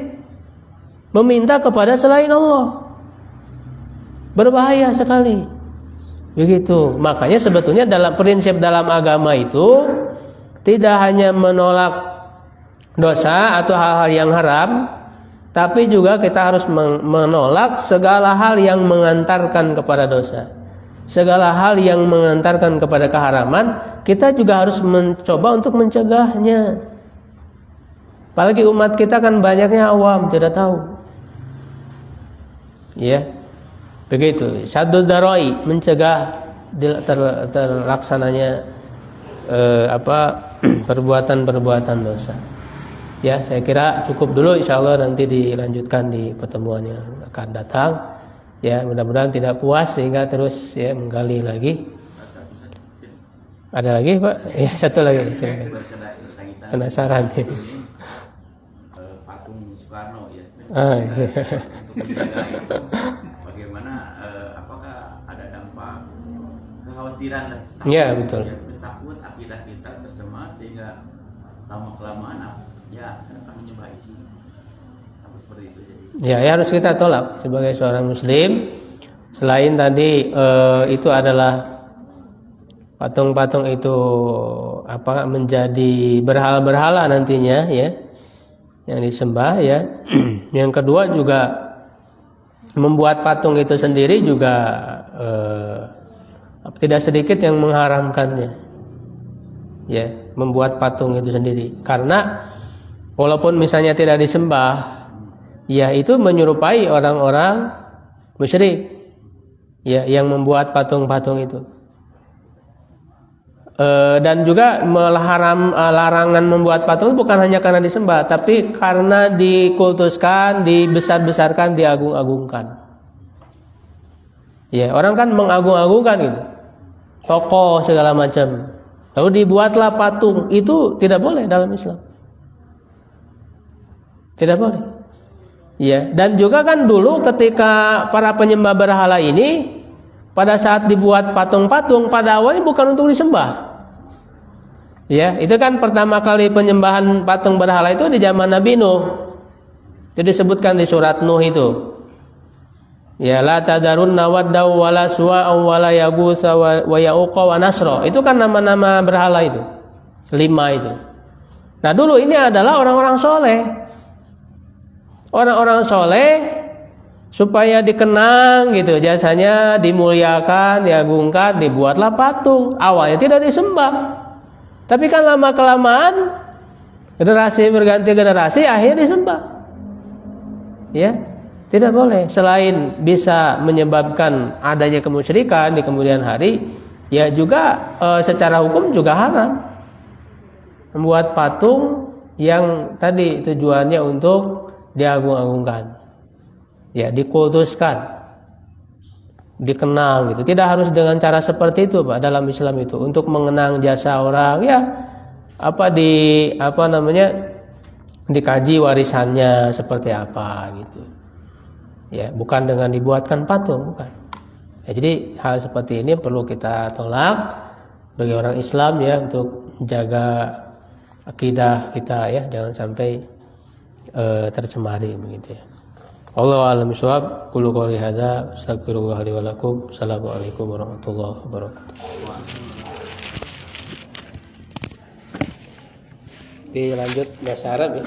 meminta kepada selain Allah. Berbahaya sekali. Begitu. Makanya sebetulnya dalam prinsip dalam agama itu tidak hanya menolak dosa atau hal-hal yang haram, tapi juga kita harus menolak segala hal yang mengantarkan kepada dosa, segala hal yang mengantarkan kepada keharaman. Kita juga harus mencoba untuk mencegahnya. Apalagi umat kita kan banyaknya awam, tidak tahu. Ya, begitu. Saddud darai, mencegah terlaksananya perbuatan-perbuatan dosa. Ya, saya kira cukup dulu, insyaallah nanti dilanjutkan di pertemuan yang akan datang. Ya, mudah-mudahan tidak puas sehingga terus ya menggali lagi. Ada lagi, Pak? Ya, satu lagi. Silakan. Penasaran. Patung Soekarno ya. Iya. Bagaimana apakah kekhawatiran lah. Ya, betul. Takut akidah kita tercemar sehingga lama kelamaan ya akan menyembah itu. Takut seperti itu jadi. Ya, harus kita tolak sebagai seorang muslim. Selain tadi itu adalah patung-patung itu menjadi berhala-berhala nantinya ya yang disembah ya. Yang kedua juga membuat patung itu sendiri juga tidak sedikit yang mengharamkannya. Ya, membuat patung itu sendiri. Karena walaupun misalnya tidak disembah, ya itu menyerupai orang-orang musyrik. Ya, yang membuat patung-patung itu. Dan juga larangan membuat patung bukan hanya karena disembah, tapi karena dikultuskan, dibesar-besarkan, diagung-agungkan. Ya, orang kan mengagung-agungkan gitu. Tokoh segala macam. Lalu dibuatlah patung, itu tidak boleh dalam Islam. Tidak boleh. Ya, dan juga kan dulu ketika para penyembah berhala ini pada saat dibuat patung-patung pada awalnya bukan untuk disembah. Ya, itu kan pertama kali penyembahan patung berhala itu di zaman Nabi Nuh. Itu disebutkan di surat Nuh itu. Ya, la tadarunna waddaw wala suwa'u wala yaghutsa wa ya'uqa wa nasra. Itu kan nama-nama berhala itu. 5 itu. Nah, dulu ini adalah orang-orang soleh. Orang-orang soleh supaya dikenang gitu, jasanya dimuliakan, diagungkan, dibuatlah patung. Awalnya tidak disembah, tapi kan lama kelamaan generasi berganti generasi akhirnya disembah. Ya, tidak boleh. Selain bisa menyebabkan adanya kemusyrikan di kemudian hari, ya juga secara hukum juga haram membuat patung yang tadi tujuannya untuk diagung-agungkan, ya dikultuskan, dikenang gitu. Tidak harus dengan cara seperti itu, Pak, dalam Islam itu untuk mengenang jasa orang, ya dikaji warisannya seperti apa gitu. Ya, bukan dengan dibuatkan patung, bukan. Ya, jadi hal seperti ini perlu kita tolak bagi orang Islam ya untuk jaga akidah kita ya, jangan sampai tercemari begitu ya. Allahu a'lam bishawab. Qulu qouli hadza astaghfirullah li wa lakum. Assalamualaikum warahmatullahi wabarakatuh. Dilanjut bahasa Arab ya.